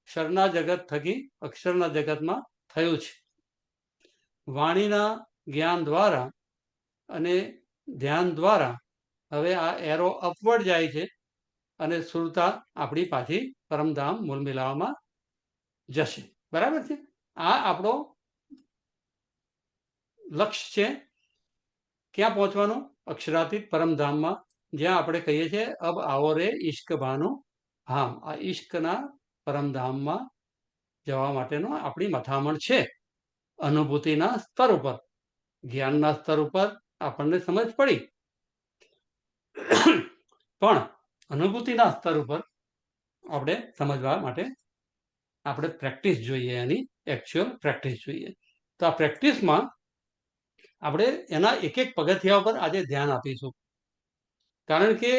ક્ષરના જગત થકી અક્ષરના જગતમાં થયું છે. વાણીના જ્ઞાન દ્વારા અને ધ્યાન દ્વારા હવે આ એરો અપવર્ડ જાય છે અને સુરતા આપણી પાછી પરમધામ મૂળ મિલાવામાં જશે. બરાબર છે? આ આપણો લક્ષ્ય છે. ક્યાં પહોંચવાનું? અક્ષરાતીત પરમધામમાં, જ્યાં આપણે કહીએ છીએ અબ આવો રે ઈશ્ક ભાનું ધામ. આ ઈશ્કના પરમધામમાં જવા માટેનો આપણી મથામણ છે. અનુભૂતિના સ્તર ઉપર, જ્ઞાનના સ્તર ઉપર આપણને સમજ પડી, પણ અનુભૂતિના સ્તર ઉપર આપણે સમજવા માટે આપણે પ્રેક્ટિસ જોઈએ, એની એકચ્યુઅલ પ્રેક્ટિસ જોઈએ. તો આ પ્રેક્ટિસમાં આપણે એના એક એક પગથિયા ઉપર આજે ધ્યાન આપીશું, કારણ કે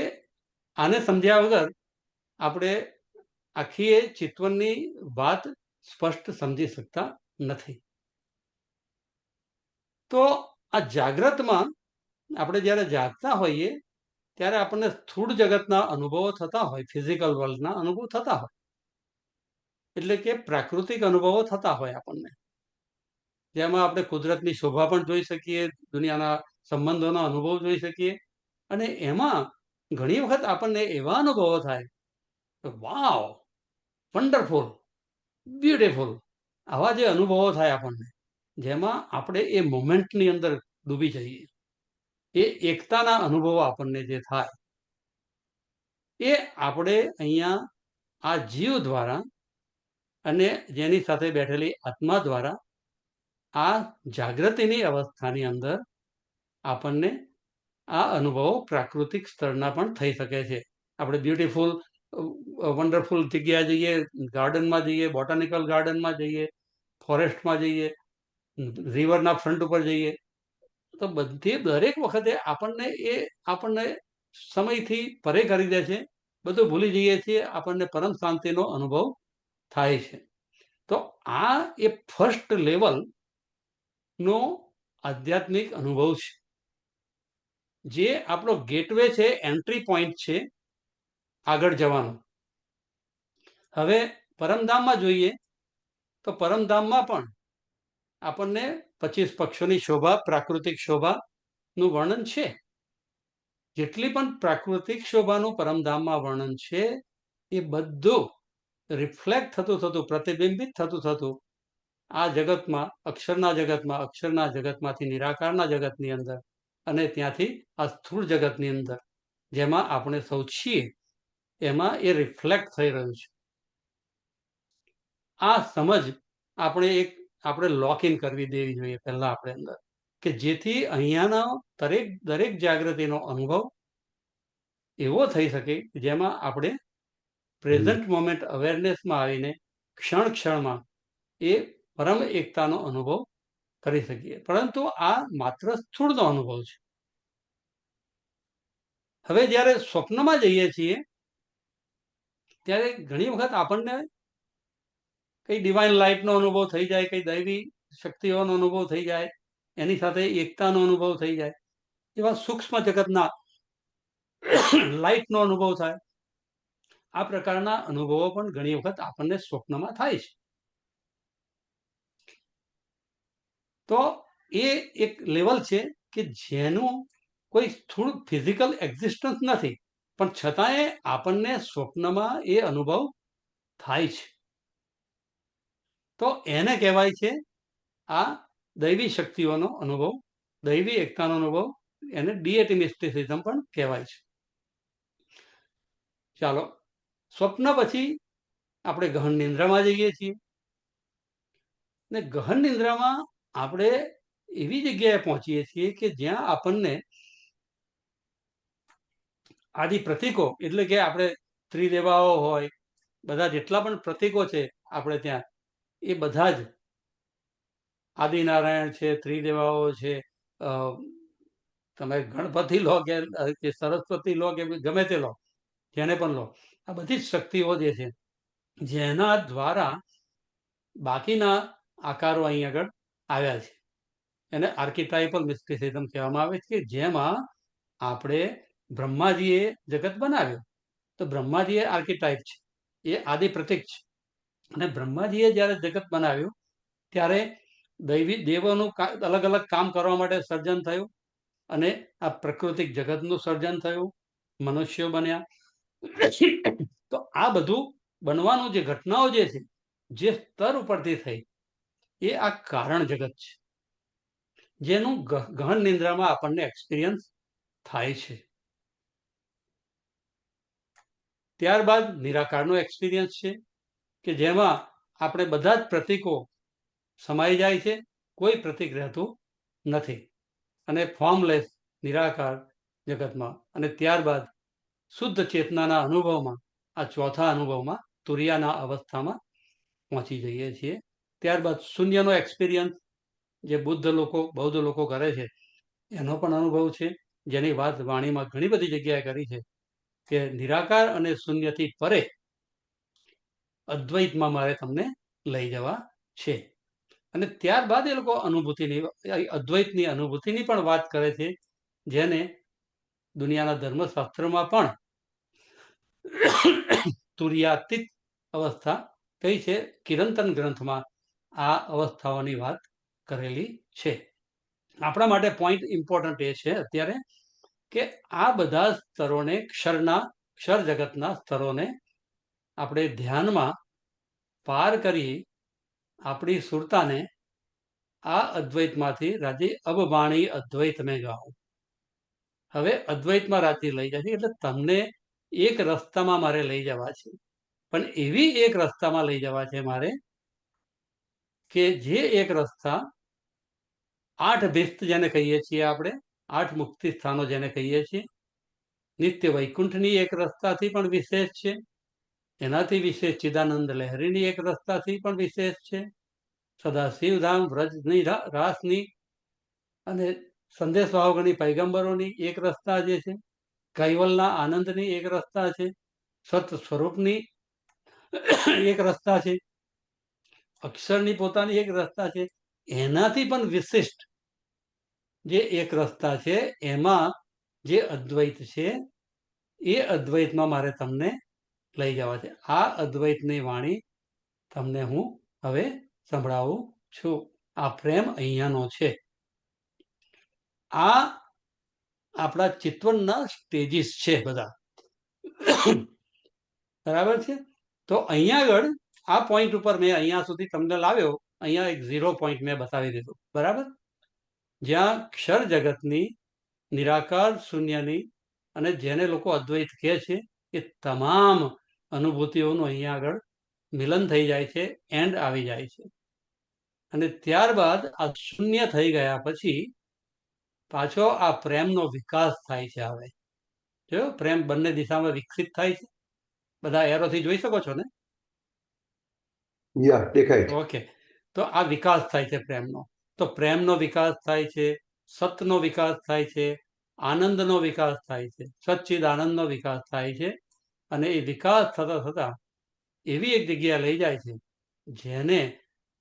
આને સમજ્યા વગર આપણે આખી એ ચિતવનની વાત સ્પષ્ટ સમજી શકતા નથી. તો આ જાગ્રતમાં આપણે જ્યારે જાગતા હોઈએ ત્યારે આપણને સ્થૂળ જગતના અનુભવો થતા હોય, ફિઝિકલ વર્લ્ડના અનુભવ થતા હોય, એટલે કે પ્રાકૃતિક અનુભવો થતા હોય આપણને, જેમાં આપણે કુદરતની શોભા પણ જોઈ શકીએ, દુનિયાના સંબંધોનો અનુભવ જોઈ શકીએ, અને એમાં ઘણી વખત આપણને એવા અનુભવો થાય કે વાવ, વન્ડરફુલ, બ્યુટીફુલ, આવા જે અનુભવો થાય આપણને, જેમાં આપણે એ મોમેન્ટની અંદર ડૂબી જઈએ. એ એકતાના અનુભવો આપણને જે થાય એ આપણે અહીંયા આ જીવ દ્વારા અને જેની સાથે બેઠેલી આત્મા દ્વારા આ જાગૃતિની અવસ્થાની અંદર આપણને આ અનુભવો પ્રાકૃતિક સ્તરના પણ થઈ શકે છે. આપણે બ્યુટીફુલ વન્ડરફુલ જગ્યા જઈએ, ગાર્ડનમાં જઈએ, બોટાનિકલ ગાર્ડનમાં જઈએ, ફોરેસ્ટમાં જઈએ, રિવરના ફ્રન્ટ ઉપર જઈએ, તો દરેક વખતે આપણને સમયથી પરે કરી દે છે, બધું ભૂલી જઈએ છીએ, આપણને પરમ શાંતિનો અનુભવ થાય છે. તો આ એ ફર્સ્ટ લેવલનો આધ્યાત્મિક અનુભવ છે, જે આપણો ગેટવે છે, એન્ટ્રી પોઈન્ટ છે આગળ જવાનો. હવે પરમધામમાં જોઈએ તો પરમધામમાં પણ આપણને 25 પક્ષોની શોભા, પ્રાકૃતિક શોભાનું વર્ણન છે. જેટલી પણ પ્રાકૃતિક શોભાનું પરમધામમાં વર્ણન છે એ બધું રિફ્લેક્ટ થતું પ્રતિબિંબિત થતું આ જગતમાં, અક્ષરના જગતમાંથી નિરાકારના જગતની અંદર, અને ત્યાંથી આ સ્થૂળ જગતની અંદર, જેમાં આપણે સૌ છીએ, એમાં એ રિફ્લેક્ટ થઈ રહ્યું છે. આ સમજ આપણે લોક ઇન કરવી દેવી જોઈએ પહેલા આપણે અંદર, કે જેથી અહીંયાનો દરેક જાગૃતિનો અનુભવ એવો થઈ શકે જેમાં આપણે પ્રેઝન્ટ મોમેન્ટ અવેરનેસમાં આવીને ક્ષણમાં એ પરમ એકતાનો અનુભવ કરી શકીએ. પરંતુ આ માત્ર સ્થૂળનો અનુભવ છે. હવે જ્યારે સ્વપ્નમાં જઈએ છીએ ત્યારે ઘણી વખત આપણને કઈ ડિવાઇન લાઇટનો અનુભવ થઈ જાય, કઈ દૈવી શક્તિઓનો અનુભવ થઈ જાય, એની સાથે એકતાનો અનુભવ થઈ જાય, એવા સૂક્ષ્મ જગતના લાઇટનો અનુભવ થાય. આ પ્રકારના અનુભવો પણ ઘણી વખત આપણને સ્વપ્નમાં થાય છે. તો એ એક લેવલ છે કે જેનું કોઈ સ્થૂળ ફિઝિકલ એક્ઝિસ્ટન્સ નથી, પણ છતાંય આપણને સ્વપ્નમાં એ અનુભવ થાય છે. તો એને કહેવાય છે આ દૈવી શક્તિઓનો અનુભવ, દૈવી એકતાનો અનુભવ, એને ડિએટી મિસ્ટિસિઝમ પણ કહેવાય છે. ચાલો, સ્વપ્ન પછી આપણે ગહન નિંદ્રામાં જઈએ છીએ, ને ગહન નિંદ્રામાં આપણે એવી જગ્યાએ પહોંચીએ છીએ કે જ્યાં આપણને આદિ પ્રતીકો, એટલે કે આપણે ત્રિદેવાઓ હોય, બધા જેટલા પણ પ્રતીકો છે આપણે ત્યાં, એ બધા જ આદિનારાયણ છે, ત્રિદેવાઓ છે, તમે ગણપતિ લો કે સરસ્વતી લો કે ગમે તે લો, જેને પણ લો, આ બધી જ શક્તિઓ જે છે જેના દ્વારા બાકીના આકારો અહીં આગળ આવ્યા છે, એને આર્કિટાઇપલ મિસ્ટિસિઝમ કહેવામાં આવે છે, જેમાં આપણે બ્રહ્માજીએ જગત બનાવ્યું, તો બ્રહ્માજી એ આર્કિટાઇપ છે, એ આદિ પ્રતીક છે. અને બ્રહ્માજીએ જ્યારે જગત બનાવ્યું ત્યારે દેવોનું અલગ અલગ કામ કરવા માટે સર્જન થયું, અને આ પ્રાકૃતિક જગતનું સર્જન થયું, મનુષ્યો બન્યા. તો આ બધું બનવાનું જે ઘટનાઓ જે છે, જે સ્તર ઉપરથી થઈ, એ આ કારણ જગત છે, જેનું ગહન નિંદ્રામાં આપણને એક્સપિરિયન્સ થાય છે. ત્યારબાદ નિરાકારનો એક્સપિરિયન્સ છે, કે જેમાં આપણે બધા જ પ્રતીકો સમાઈ જાય છે, કોઈ પ્રતીક રહેતું નથી, અને ફોર્મલેસ નિરાકાર જગતમાં. અને ત્યારબાદ શુદ્ધ ચેતનાના અનુભવમાં, આ ચોથા અનુભવમાં, તુરિયાના અવસ્થામાં પહોંચી જઈએ છીએ. ત્યારબાદ શૂન્યનો એક્સપિરિયન્સ જે બૌદ્ધ લોકો કરે છે, એનો પણ અનુભવ છે, જેની વાત વાણીમાં ઘણી બધી જગ્યાએ કરી છે, કે નિરાકાર અને શૂન્યથી પરે અદ્વૈતમાં મારે તમને લઈ જવા છે. અને ત્યારબાદ એ લોકો અદ્વૈતની અનુભૂતિની પણ વાત કરે છે, જેને દુનિયાના ધર્મશાસ્ત્રમાં પણ તુર્યાતીત અવસ્થા કઈ છે. કિરંતન ગ્રંથમાં આ અવસ્થાઓની વાત કરેલી છે. આપણા માટે પોઈન્ટ ઇમ્પોર્ટન્ટ એ છે અત્યારે, કે આ બધા સ્તરોને ક્ષર જગતના સ્તરોને આપણે ધ્યાનમાં પાર કરી આપણી સુરતાને આ અદ્વૈતમાંથી રાજી અબ વાણી અદ્વૈત મેં ગાઓ, હવે અદ્વૈતમાં રાજી લઈ જાય છે. એટલે તમને એક રસ્તામાં મારે લઈ જવા છે, પણ એવી એક રસ્તામાં લઈ જવા છે મારે, કે જે એક રસ્તા 8 ભિસ્ત જેને કહીએ છીએ આપણે, 8 મુક્તિ સ્થાનો જેને કહીએ છીએ, નિત્ય વૈકુંઠની એક રસ્તાથી પણ વિશેષ છે, એનાથી વિશેષ ચિદાનંદ લહેરીની એક રસ્તાથી પણ વિશેષ છે, સદા શિવધામ વ્રજની રાસની અને સંદેશ વાહકોની પૈગંબરોની એક રસ્તા જે છે, કૈવલના આનંદની એક રસ્તા છે, સત સ્વરૂપની એક રસ્તા છે, અક્ષરની પોતાની એક રસ્તા છે, એનાથી પણ વિશિષ્ટ જે એક રસ્તા છે, એમાં જે અદ્વૈત છે, એ અદ્વૈતમાં મારે તમને લઈ જવા છે. આ અદ્વૈતની વાણી તમને હું હવે સંભળાવું છું. આ પ્રેમ અહીંયાનો છે. આ આપણા ચિતવનના સ્ટેજીસ છે બધા, બરાબર છે. તો અહીંયા આગળ આ પોઈન્ટ ઉપર મેં અહીંયા સુધી તમને લાવ્યો, અહીંયા એક 0 પોઈન્ટ મેં બતાવી દીધું, બરાબર, જ્યાં ક્ષર જગતની, નિરાકાર શૂન્યની, અને જેને લોકો અદ્વૈત કહે છે, એ તમામ અનુભૂતિઓનું અહીંયા આગળ મિલન થઈ જાય છે, એન્ડ આવી જાય છે. અને ત્યારબાદ આ શૂન્ય થઈ ગયા પછી પાછો આ પ્રેમનો વિકાસ થાય છે. હવે જો પ્રેમ બંને દિશામાં વિકસિત થાય છે, બધા એરોથી જોઈ શકો છો ને? દેખાય છે. ઓકે, તો આ વિકાસ થાય છે પ્રેમનો. તો પ્રેમનો વિકાસ થાય છે, સતનો વિકાસ થાય છે, આનંદનો વિકાસ થાય છે, સચ્ચિદ આનંદનો વિકાસ થાય છે. અને એ વિકાસ થતા થતા એવી એક જગ્યા લઈ જાય છે, જેને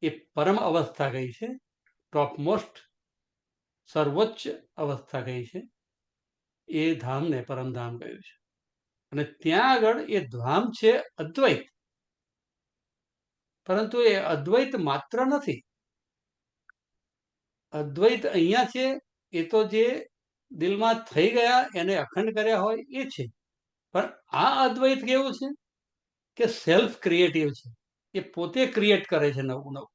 એ પરમ અવસ્થા કહી છે, ટોપમોસ્ટ સર્વોચ્ચ અવસ્થા કહી છે. એ ધામને પરમધામ કહ્યું છે. અને ત્યાં આગળ એ ધામ છે અદ્વૈત, પરંતુ એ અદ્વૈત માત્ર નથી. અદ્વૈત અહીંયા છે એ તો જે દિલમાં થઈ ગયા, એને અખંડ કર્યા હોય એ છે. પણ આ અદ્વૈત કેવું છે, કે સેલ્ફ ક્રિએટિવ છે. એ પોતે ક્રિએટ કરે છે નવું નવું,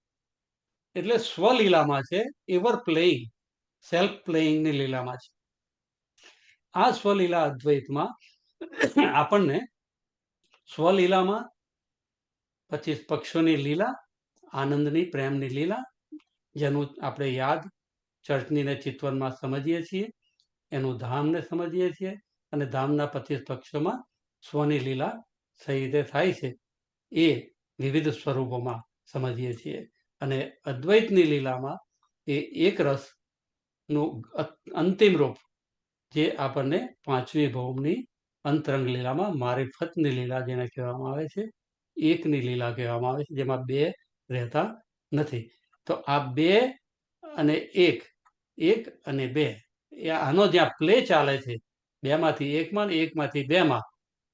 એટલે સ્વલીલામાં છે, એવર પ્લેઇંગ, સેલ્ફ પ્લેઇંગની લીલામાં છે. આ સ્વલીલા અદ્વૈતમાં આપણને સ્વલીલામાં 25 પક્ષોની લીલા, આનંદની, પ્રેમની લીલા, જેનું આપણે યાદ ચર્ચની ને ચિતવનમાં સમજીએ છીએ, એનું ધામને સમજીએ છીએ, અને ધામના 25 પક્ષોમાં સ્વની લીલા સહી રીતે થાય છે. એ વિવિધ સ્વરૂપોમાં સમજીએ છીએ. અને અદ્વૈતની લીલામાં એ એક રસનું અંતિમ રૂપ જે આપણને પાંચમી ભૌમની અંતરંગ લીલામાં મારિફતની લીલા જેને કહેવામાં આવે છે, એકની લીલા કહેવામાં આવે છે, જેમાં બે રહેતા નથી. તો આ બે અને એક, એક અને બે, એ આનો જ્યાં પ્લે ચાલે છે, બેમાંથી એકમાં ને એકમાંથી બેમાં,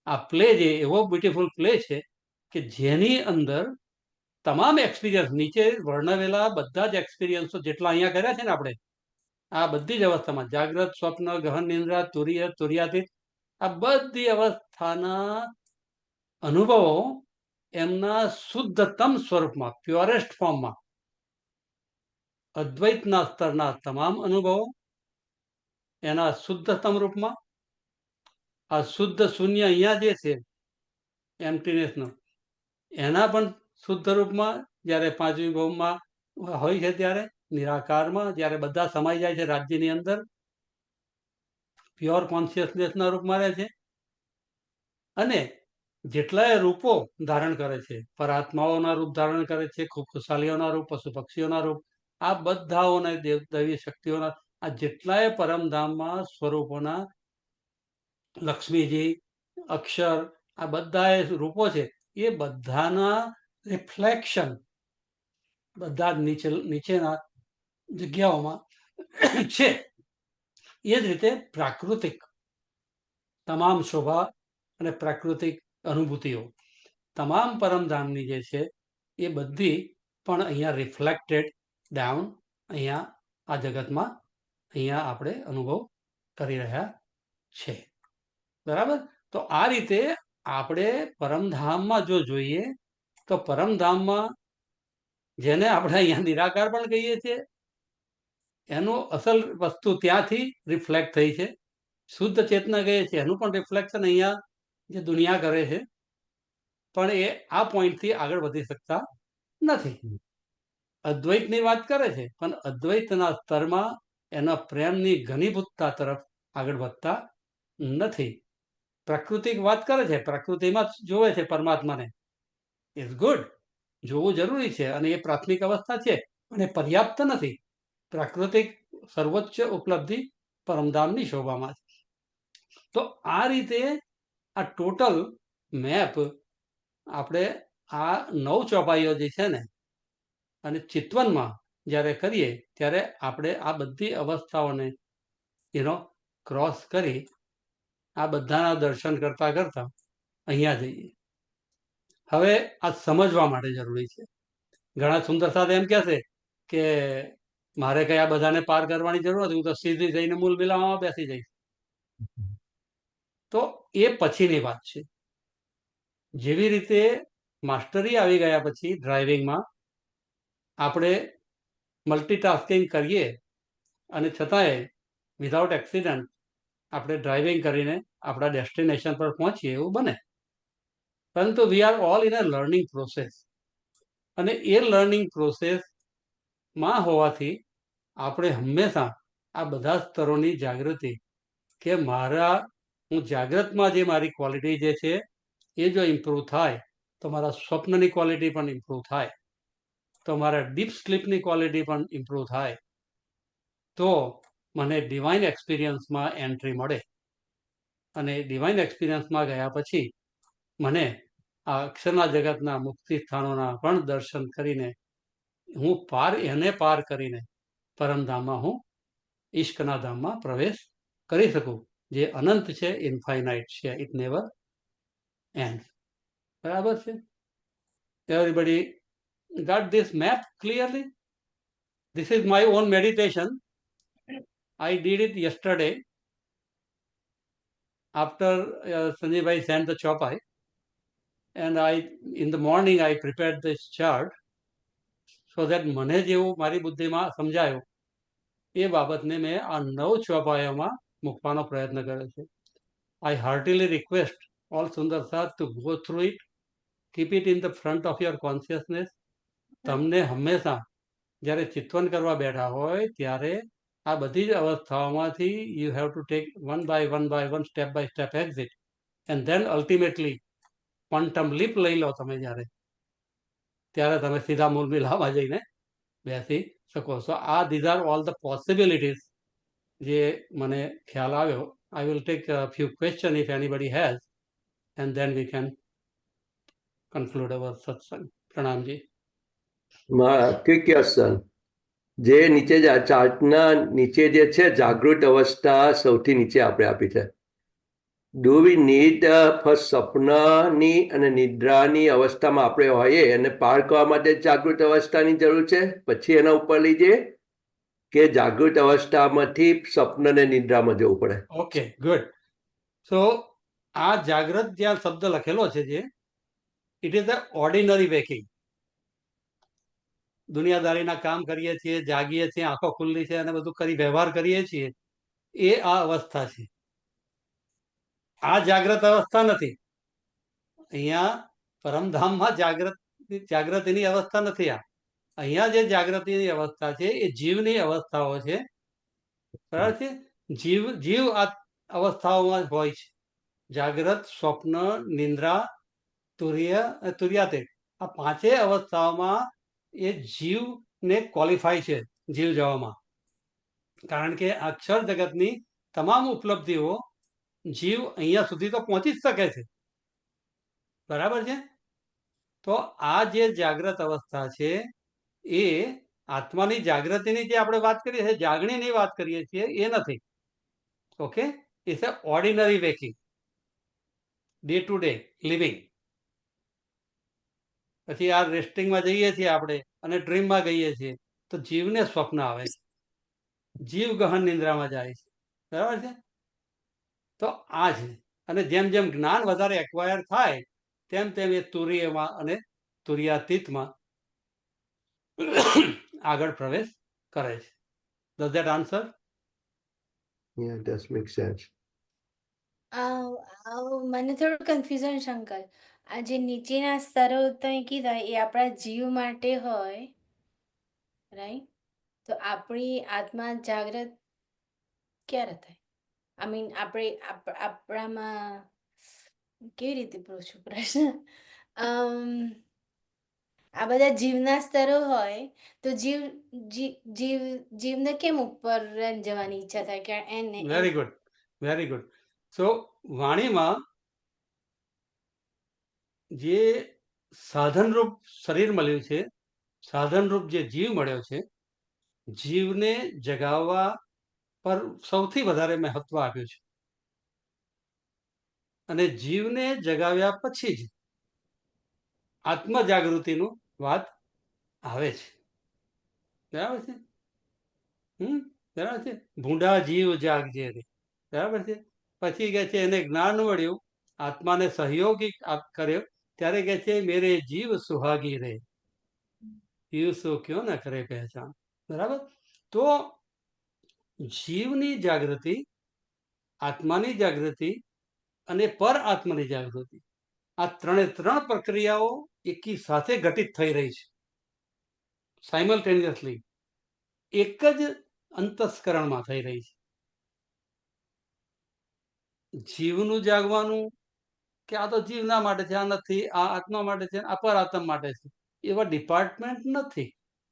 આ પ્લે જે એવો બ્યુટીફુલ પ્લે છે કે જેની અંદર તમામ એક્સપિરિયન્સ, નીચે વર્ણવેલા બધા જ એક્સપિરિયન્સો જેટલા અહીંયા કર્યા છે ને આપણે, આ બધી જ અવસ્થામાં જાગ્રત, સ્વપ્ન, ગહન નિંદ્રા, તુરીય, તુર્યાતીત, આ બધી અવસ્થાના અનુભવો એમના શુદ્ધતમ સ્વરૂપમાં, પ્યોરેસ્ટ ફોર્મમાં, અદ્વૈતના સ્તરના તમામ અનુભવો એના શુદ્ધતમ રૂપમાં, આ શુદ્ધ શૂન્ય અહીંયા જે છે એમ્પ્ટીનેસનો, એના પણ શુદ્ધ રૂપમાં, જ્યારે પાંચમી ભૌમમાં હોય છે ત્યારે નિરાકારમાં, જ્યારે બધા સમાઈ જાય છે રાજ્યની અંદર, પ્યોર કોન્શિયસનેસના રૂપમાં રહે છે. અને જેટલાય રૂપો ધારણ કરે છે, પરાત્માઓના રૂપ ધારણ કરે છે, ખુશાલીઓના રૂપ, પશુ પક્ષીઓના રૂપ, આ બધાઓના દૈવી શક્તિઓના, આ જેટલાય પરમધામમાં સ્વરૂપોના, લક્ષ્મીજી, અક્ષર, આ બધા રૂપો છે, એ બધાના રિફ્લેક્શન બધા નીચેના જગ્યાઓમાં છે. એ જ રીતે પ્રાકૃતિક તમામ શોભા અને પ્રાકૃતિક અનુભૂતિઓ, તમામ પરમધામની જે છે એ બધી પણ અહીંયા રિફ્લેક્ટેડ ડાઉન અહીંયા આ જગતમાં અહીંયા આપણે અનુભવ કરી રહ્યા છે. બરાબર? તો આ રીતે આપણે પરમધામમાં જો જોઈએ તો પરમધામમાં, જેને આપણે અહીંયા નિરાકાર પણ કહીએ છીએ, એનું અસલ વસ્તુ ત્યાંથી રિફ્લેક્ટ થઈ છે. શુદ્ધ ચેતના કહીએ છીએ, એનું પણ રિફ્લેક્શન અહીંયા જે દુનિયા કરે છે, પણ એ આ પોઈન્ટથી આગળ વધી શકતા નથી. અદ્વૈતની વાત કરે છે, પણ અદ્વૈતના સ્તરમાં એના પ્રેમની ઘનીભૂતતા તરફ આગળ વધતા નથી. પ્રાકૃતિક વાત કરે છે, પ્રકૃતિમાં જોવે છે પરમાત્માને, ઇઝ ગુડ, જોવું જરૂરી છે, અને એ પ્રાથમિક અવસ્થા છે, અને પર્યાપ્ત નથી. પ્રાકૃતિક સર્વોચ્ચ ઉપલબ્ધિ પરમધામની શોભામાં છે. તો આ રીતે આ ટોટલ મેપ આપણે આ 9 ચોપાઈઓ જે છે ને, અને ચિતવનમાં જ્યારે કરીએ ત્યારે આપણે આ બધી અવસ્થાઓને ક્રોસ કરી આ બધાના દર્શન કરતા કરતા અહીંયા જઈએ. હવે આ સમજવા માટે જરૂરી છે. ઘણા સુંદર સાહેબ એમ કહેશે કે મારે કઈ આ બધાને પાર કરવાની જરૂર નથી, હું તો સીધી જઈને મૂલ મિલાવવામાં બેસી જઈશ. તો એ પછીની વાત છે. જેવી રીતે માસ્ટરી આવી ગયા પછી ડ્રાઇવિંગમાં આપણે મલ્ટીટાસ્કિંગ કરીએ અને છતાંય વિધાઉટ એક્સિડન્ટ આપણે ડ્રાઇવિંગ કરીને આપણા ડેસ્ટિનેશન પર પહોંચીએ એવું બને. પરંતુ we are all in a learning process, અને એ લર્નિંગ પ્રોસેસમાં હોવાથી આપણે હંમેશા આ બધા સ્તરોની જાગૃતિ, કે હું જાગ્રતમાં જે મારી ક્વોલિટી જે છે એ જો ઇમ્પ્રૂવ થાય તો મારા સ્વપ્નની ક્વોલિટી પણ ઇમ્પ્રૂવ થાય, તો મારા ડીપ સ્લીપની ક્વોલિટી પણ ઇમ્પ્રૂવ થાય, તો મને ડિવાઇન એક્સપિરિયન્સમાં એન્ટ્રી મળે. અને ડિવાઇન એક્સપિરિયન્સમાં ગયા પછી મને આ અક્ષરના જગતના મુક્તિ સ્થાનોના પણ દર્શન કરીને હું એને પાર કરીને પરમધામમાં હું ઈશ્કના ધામમાં પ્રવેશ કરી શકું, જે અનંત છે, ઇન્ફાઇનાઇટ છે, ઇટ નેવર એન્ડ. બરાબર છે? Everybody got this map clearly? This is my own meditation. I did it yesterday after Sanjay bhai sent the chopai, and in the morning I prepared this chart so that મને જેવું મારી બુદ્ધિમાં સમજાયું એ બાબતને મેં આ 9 ચોપાઈઓમાં મૂકવાનો પ્રયત્ન કર્યો છે. I heartily request all Sundar Sir to go through it, keep it in the front of your consciousness. તમને હંમેશા જ્યારે ચિંતન કરવા બેઠા હોય ત્યારે આ બધી જ અવસ્થાઓમાંથી you have to take one by one step by step exit, and then ultimately quantum leap લઈ લો તમે જ્યારે, ત્યારે તમે સીધા મૂળ મિલામાં જઈને બેસી શકો છો. આ these are all the possibilities જે મને ખ્યાલ આવ્યો. I will take few question if anybody has and then we can conclude our satsang. પ્રણામજી. Quick question. જે નીચે ચાર્ટના નીચે જે છે જાગૃત અવસ્થા સૌથી નીચે આપણે આપી છે. ડુ વી નીડ ફર્સ્ટ સ્વપ્નની અને નિદ્રાની અવસ્થામાં આપણે હોઈએ અને પાર કરવા માટે જાગૃત અવસ્થાની જરૂર છે, પછી એના ઉપર લઈ જઈએ, કે જાગૃત અવસ્થામાંથી સ્વપ્ન ને નિદ્રામાં જવું પડે? Okay, good. સો આ જાગ્રત જ્યાં શબ્દ લખેલો છે, જે ઇટ ઇઝ ધ ઓર્ડિનરી વેકિંગ. દુનિયાદારીના કામ કરીએ છીએ, જાગીએ છીએ, આંખો ખુલ્લી છે અને બધું કરી વ્યવહાર કરીએ છીએ, એ આ અવસ્થા છે. આ જાગ્રત અવસ્થા નથી. અહીંયા પરમધામમાં જાગૃતિની અવસ્થા નથી. અહીંયા જે જાગૃતિની અવસ્થા છે એ જીવની અવસ્થાઓ છે. બરાબર છે? જીવ આ અવસ્થાઓમાં હોય છે. જાગ્રત, સ્વપ્ન, નિંદ્રા, તુર્યાતે, આ પાંચેય અવસ્થાઓમાં એ જીવને ક્વોલિફાય છે જીવ જવામાં. કારણ કે અક્ષર જગતની તમામ ઉપલબ્ધિઓ જીવ અહીંયા સુધી તો પહોંચી જ શકે છે. બરાબર છે? તો આ જે જાગ્રત અવસ્થા છે એ આત્માની જાગૃતિની જે આપણે વાત કરીએ છીએ, જાગણીની વાત કરીએ છીએ, એ નથી. Okay, it's a ordinary waking, day to day living. પછી આ રેસ્ટિંગમાં જઈએ છીએ આપણે અને ડ્રીમમાં ગઈએ છીએ તો જીવને સ્વપ્ન આવે છે, જીવ ગહન નિંદ્રામાં જાય છે. બરાબર છે? તો આ છે. અને જેમ જેમ જ્ઞાન વધારે એક્વાયર થાય તેમ તેમ એ તુર્યમાં અને તુર્યાતીતમાં આગળ પ્રવેશ કરે છે. Does that answer? Yeah, that makes sense. મને થોડું કન્ફ્યુઝન શંકર. આ જે નીચેના સ્તરો તમે કીધા એ આપણા જીવ માટે હોય, રાઈટ? તો આપણી આત્મા જાગ્રત ક્યારે થાય? આઈ મીન આપણે આપણામાં કેવી રીતે પૂછું પ્રશ્ન? આ બધા જીવના સ્તરો હોય તો જીવને કેમ ઉપર જવાની ઈચ્છા થાય? કે એને વેરી ગુડ, વેરી ગુડ. સો વાણીમાં જે સાધનરૂપ શરીર મળ્યું છે, સાધનરૂપ જે જીવ મળ્યો છે, જીવને જગાવવા પર સૌથી વધારે મહત્વ આપ્યું છે. અને જીવને જગાવ્યા પછી જ આત્મજાગૃતિનું વાત આવે છે. બરાબર છે? બરાબર છે? ભૂંડા જીવ જાગજે રે. બરાબર છે? પછી કહે છે એને જ્ઞાન મળ્યું, આત્માને સહયોગી કર્યો, ત્યારે કહે છે મેરે જીવ સુહાગી રે, જીવ સો ક્યો ન કરે પહેચાન. બરાબર? તો જીવની જાગૃતિ, આત્માની જાગૃતિ અને પર આત્માની જાગૃતિ, આ ત્રણ પ્રક્રિયાઓ એકી સાથે ઘટિત થઈ રહી છે, સાયમલ્ટેનિયસલી, એક જ અંતસ્કરણમાં થઈ રહી છે. જીવનું જાગવાનું કે આ તો જીવના માટે છે, આ નથી, આ આત્મા માટે છે, આ પર આત્મા માટે છે, એવા ડિપાર્ટમેન્ટ નથી.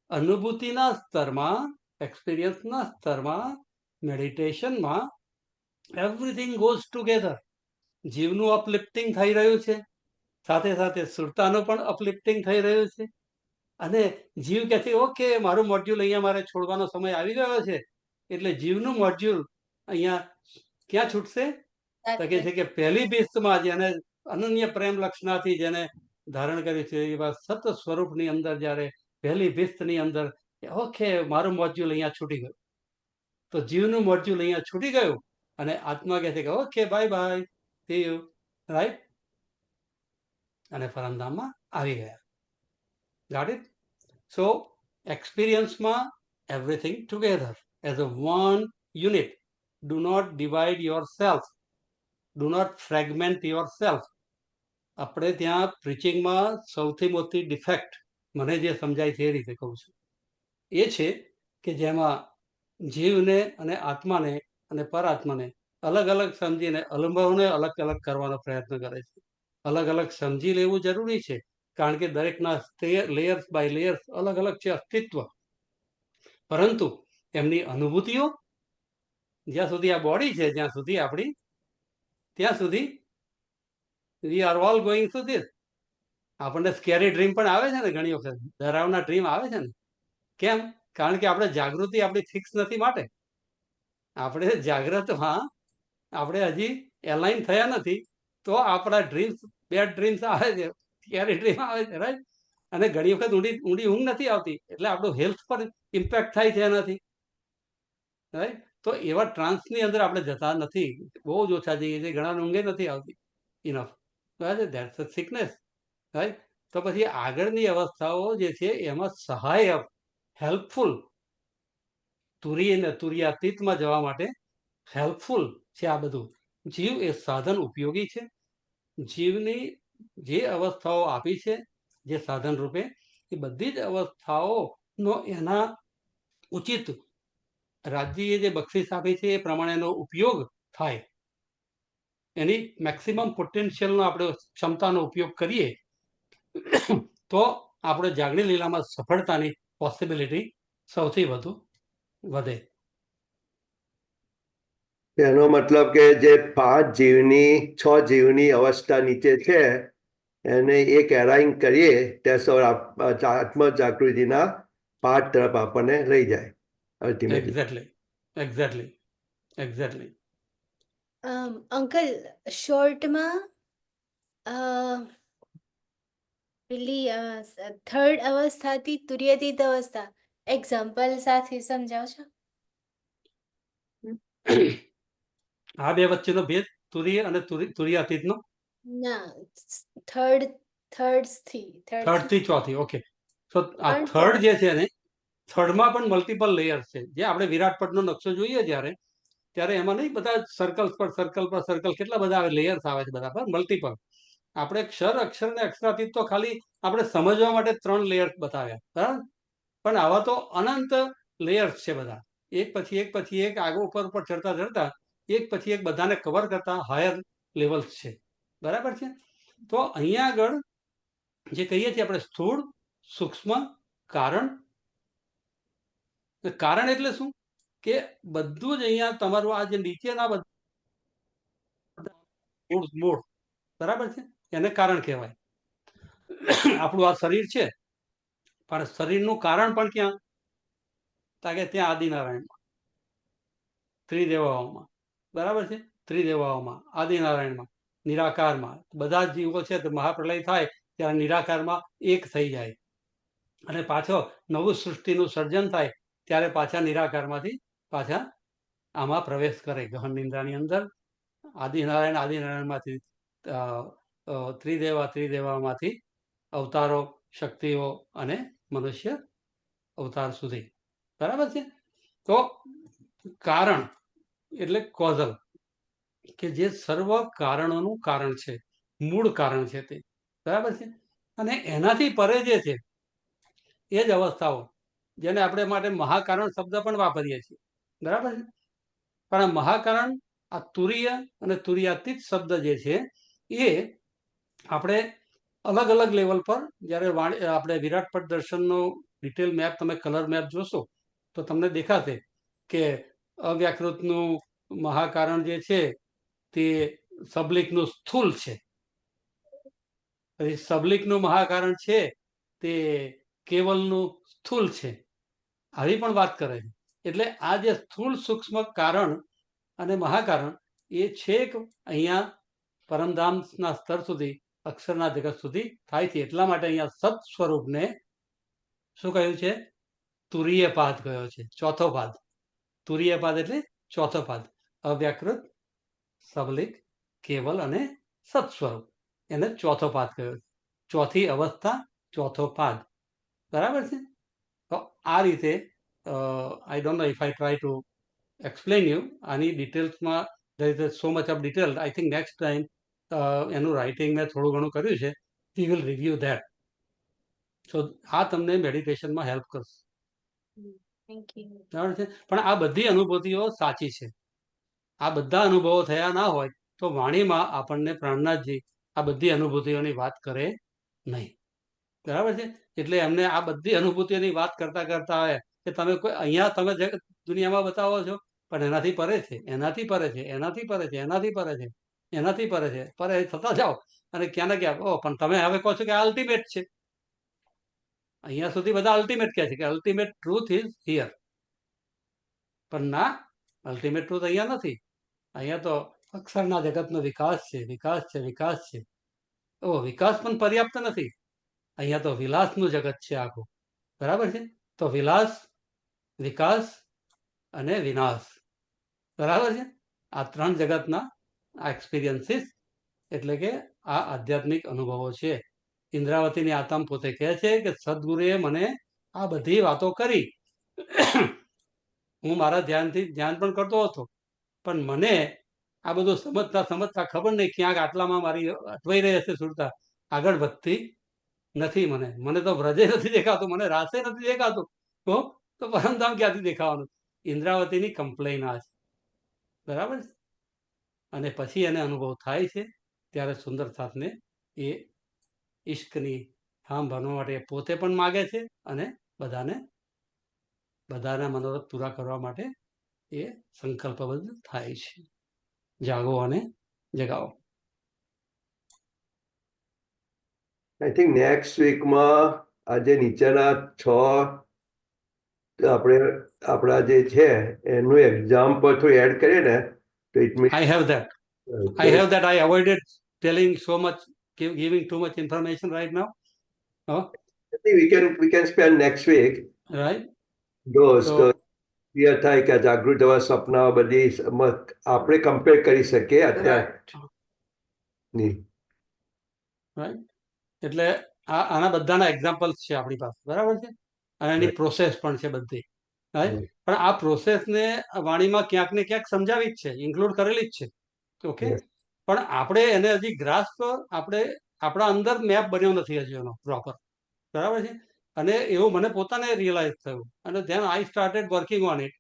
અનુભૂતિના સ્તરમાં, એક્સપિરિયન્સના સ્તરમાં, મેડિટેશનમાં એવરીથિંગ ગોઝ ટુગેધર. જીવનું અપલિફ્ટિંગ થઈ રહ્યું છે, સાથે સાથે સુરતાનું પણ અપલિફ્ટિંગ થઈ રહ્યું છે. અને જીવ કહે છે ઓકે, મારું મોડ્યુલ અહીંયા મારે છોડવાનો સમય આવી ગયો છે, એટલે જીવનું મોડ્યુલ અહીંયા ક્યાં છૂટશે? તો કહે છે કે પહેલી બિસ્તમાં જેને અનન્ય પ્રેમ લક્ષણાથી જેને ધારણ કર્યું છે એવા સત સ્વરૂપની અંદર જ્યારે પહેલી બિસ્તની અંદર ઓકે મારું મોડ્યુલ અહીંયા છૂટી ગયું, તો જીવનું મોડ્યુલ અહીંયા છૂટી ગયું અને આત્મા કહે છે કે okay bye bye, C you, right? અને પરમધામમાં આવી ગયા. Got it? So experience-માં everything together as a one unit. Do not divide yourself. Do not fragment yourself. આપણે ત્યાં પ્રીચિંગમાં સૌથી મોટી ડિફેક્ટ મને જે સમજાય છે એ રીતે કહું છું, એ છે કે જેમાં જીવને અને આત્માને અને પરાત્માને અલગ અલગ સમજીને અનુભવને અલગ અલગ કરવાનો પ્રયત્ન કરે છે. અલગ અલગ સમજી લેવું જરૂરી છે, કારણ કે દરેકના લેયર્સ બાય લેયર્સ અલગ અલગ છે અસ્તિત્વ. પરંતુ એમની અનુભૂતિઓ જ્યાં સુધી આ બોડી છે જ્યાં સુધી આપણી, ત્યાં સુધી we are all going to this. આપણને સ્કેરી ડ્રીમ પણ આવે છે ને, ઘણી વખત ડરાવના ડ્રીમ આવે છે ને. કેમ? કારણ કે આપણે જાગૃતિ આપણી ફિક્સ નથી માટે. આપણે જાગ્રતમાં આપણે હજી એલાઇન થયા નથી, તો આપણા ડ્રીમ્સ, બેડ ડ્રીમ્સ આવે છે, સ્કેરી ડ્રીમ આવે છે, રાઈટ. અને ઘણી વખત ઊંડી ઊંઘ નથી આવતી, એટલે આપણું હેલ્થ પર ઇમ્પેક્ટ થાય છે એનાથી, રાઈટ. તો એવા ટ્રાન્સની અંદર આપણે જતા નથી, બહુ જ ઓછા જઈએ છીએ, ઘણા ઊંઘે નથી આવતી enough. That's a sickness, right. તો પછી આગળની અવસ્થાઓ જે છે એમાં સહાયક, હેલ્પફુલ, તુરીય અને તુરીયાતીતમાં જવા માટે હેલ્પફુલ છે આ બધું. જીવ એ સાધન ઉપયોગી છે. જીવની જે અવસ્થાઓ આપી છે જે સાધન રૂપે, એ બધી જ અવસ્થાઓનો એના ઉચિત રાજ્યએ જે બક્ષિસ આપી છે એ પ્રમાણેનો ઉપયોગ થાય, એની મેક્સિમમ પોટેન્શિયલનો આપણે ક્ષમતાનો ઉપયોગ કરીએ, તો આપણે જાગણી લીલામાં સફળતાની પોસિબિલિટી સૌથી વધુ વધે. એનો મતલબ કે જે 5 જીવની 6 જીવની અવસ્થા નીચે છે એને એક એરાઇન કરીએ ત્યાં આત્મ જાગૃતિના પાઠ તરફ આપણને લઈ જાય અલ્ટિમેટલી. એક્ઝેક્ટલી. અંકલ, શોર્ટમાં પેલી થર્ડ અવસ્થાથી તુર્યતીત અવસ્થા એક્ઝામ્પલ સાથે સમજાવશો? આ બે વચ્ચેનો ભેદ, તુરીય અને તુરીયાતીતનો. ના, થર્ડ થી ચોથી. ઓકે. તો આ પણ થર્ડ જે છે ને, થર્ડમાં પણ મલ્ટિપલ લેયર્સ છે. જે આપણે વિરાટ પટનો નકશો જોઈએ ત્યારે એમાં નહીં બધા સર્કલ પર સર્કલ કેટલા બધા લેયર્સ આવે છે, બધા પર મલ્ટિપલ. આપણે અક્ષર ને અક્ષરાતીત તો ખાલી આપણે સમજવા માટે 3 લેયર્સ બતાવ્યા, બરાબર. પણ આવા તો અનંત લેયર્સ છે બધા, એક પછી એક આગળ ઉપર ચડતા એક પછી એક બધાને કવર કરતા હાયર લેવલ્સ છે, બરાબર છે. તો અહીંયા આગળ જે કહીએ છીએ આપણે સ્થૂળ, સૂક્ષ્મ, કારણ. કારણ એટલે શું? કે બધું જ અહીંયા તમારું આ જે નીચેના મૂળ, બરાબર છે, એને કારણ કહેવાય. આપણું આ શરીર છે, પણ શરીરનું કારણ પણ ક્યાં? કે ત્યાં આદિનારાયણમાં, ત્રિદેવાઓમાં, બરાબર છે. ત્રિદેવાઓમાં, આદિનારાયણમાં, નિરાકારમાં. બધા જ જીવો છે તો મહાપ્રલય થાય ત્યારે નિરાકારમાં એક થઈ જાય, અને પાછો નવું સૃષ્ટિનું સર્જન થાય ત્યારે પાછા નિરાકારમાંથી પાછા આમાં પ્રવેશ કરે, ગહન નિંદ્રાની અંદર. આદિનારાયણમાંથી ત્રિદેવામાંથી અવતારો, શક્તિઓ અને મનુષ્ય અવતાર સુધી, બરાબર છે. તો કારણ એટલે કોઝલ, કે જે સર્વ કારણોનું કારણ છે, મૂળ કારણ છે તે, બરાબર છે. અને એનાથી પરે જે છે એ જ અવસ્થાઓ, જેને આપણે માટે મહાકારણ શબ્દ પણ વાપરીએ છીએ, બરાબર છે. પણ આ મહાકારણ, આ તુરીય અને તુરીયાતીત શબ્દ જે છે એ આપણે અલગ અલગ લેવલ પર જ્યારે આપણે વિરાટપટ દર્શનનો ડિટેલ મેપ, તમે કલર મેપ જોશો તો તમને દેખાશે કે અવ્યાકૃતનું મહાકારણ જે છે તે સબલિકનું સ્થૂલ છે, પછી સબલિકનું મહાકારણ છે તે કેવલનું સ્થૂલ છે, આવી પણ વાત કરે છે. એટલે આ જે સ્થૂળ, સૂક્ષ્મ, કારણ અને મહાકારણ એ છેક અહીંયા પરમધામના સ્તર સુધી, અક્ષરના જગત સુધી થાય છે. એટલા માટે અહીંયા સત સ્વરૂપને શું કહ્યું છે? તુરીય પાદ કયો છે, ચોથો પાદ. તુરીય પાદ એટલે ચોથો પાદ. અવ્યાકૃત, સબલિક, કેવલ અને સત સ્વરૂપ, એને ચોથો પાદ કયો છે. ચોથી અવસ્થા, ચોથો પાદ, બરાબર છે. તો આ રીતે I don't know if I try to explain you, આની ડિટેલ્સમાં there is so much of detail. I think next time એનું રાઇટિંગ મેં થોડું ઘણું કર્યું છે, we will review that. So આ તમને મેડિટેશનમાં હેલ્પ કરશે, બરાબર છે. પણ આ બધી અનુભૂતિઓ સાચી છે. આ બધા અનુભવો થયા ના હોય તો વાણીમાં આપણને પ્રાણનાથજી આ બધી અનુભૂતિઓની વાત કરે નહીં. બરાબર છે. એટલે એમને આ બધી અનુભૂતિઓની વાત કરતા કરતા આવે કે તમે કોઈ અહીંયા તમે જે દુનિયામાં બતાવો છો પણ એનાથી પરે છે, એનાથી પરે છે, એનાથી પરે છે, એનાથી પરે છે, એનાથી પરે છે, પરે થતા જાઓ અને ક્યાં ને ક્યાં ઓ પણ તમે હવે કહો છો કે આ અલ્ટિમેટ છે. અહીંયા સુધી બધા અલ્ટિમેટ કહે છે કે અલ્ટિમેટ ટ્રુથ ઇઝ હિયર, પણ ના, અલ્ટિમેટ ટ્રુથ અહીંયા નથી. અહીંયા તો અક્ષરના જગતનો વિકાસ છે, વિકાસ છે, વિકાસ છે. ઓ વિકાસ પણ પર્યાપ્ત નથી. અહીંયા તો વિલાસનું જગત છે આખું. બરાબર છે. તો વિલાસ, વિકાસ અને વિનાશ, બરાબર છે. આ ત્રણ જગતના આ એક્સપિરિયન્સીસ એટલે કે આ આધ્યાત્મિક અનુભવો છે. ઇન્દ્રાવતીની આત્મા પોતે કહે છે કે સદગુરુએ મને આ બધી વાતો કરી. હું મારા ધ્યાન પણ કરતો હતો, પણ મને આ બધું સમજતા સમજતા ખબર નહીં ક્યાંક આટલામાં મારી અટવાઈ રહી હશે સુરતા, આગળ વધતી નથી. મને તો વ્રજે નથી દેખાતું, મને રાસે નથી દેખાતું, તો પરમધામ ક્યાંથી દેખાવાનું? ઇન્દ્રાવતીની કમ્પ્લેન આ છે. બરાબર છે. અને પછી એને અનુભવ થાય છે ત્યારે સુંદર સાથને એ ઈશ્કની થામ ભરવા માટે પોતે પણ માગે છે અને બધાના મનોરથ પૂરા કરવા માટે એ સંકલ્પબદ્ધ થાય છે. જાગો અને જગાવો. આઈ થિંક નેક્સ્ટ વીકમાં આજે નીચેના 6 આપણે આપણા જે છે એનું એક્ઝામ્પલ થોડું એડ કરીએ ને તો it means I have that. I avoided telling so much, giving too much information right now. we can spend next week Right. those So, તો ક્લિયર થાય કે જાગૃત અવસ્થા સપના બધી આપણે કમ્પેર કરી શકીએ અત્યારની. રાઈટ. એટલે આના બધાના એક્ઝામ્પલ્સ છે આપણી પાસે. બરાબર છે. અને એની પ્રોસેસ પણ છે બધી. રાઈટ. પણ આ પ્રોસેસને વાણીમાં ક્યાંક ને ક્યાંક સમજાવી જ છે, ઇન્ક્લુડ કરેલી જ છે. ઓકે. પણ આપણે એને હજી ગ્રાસ્પ આપણા અંદર મેપ બન્યો નથી હજી એનો પ્રોપર. બરાબર છે. અને એવું મને પોતાને રિયલાઇઝ થયું અને then I started working on it,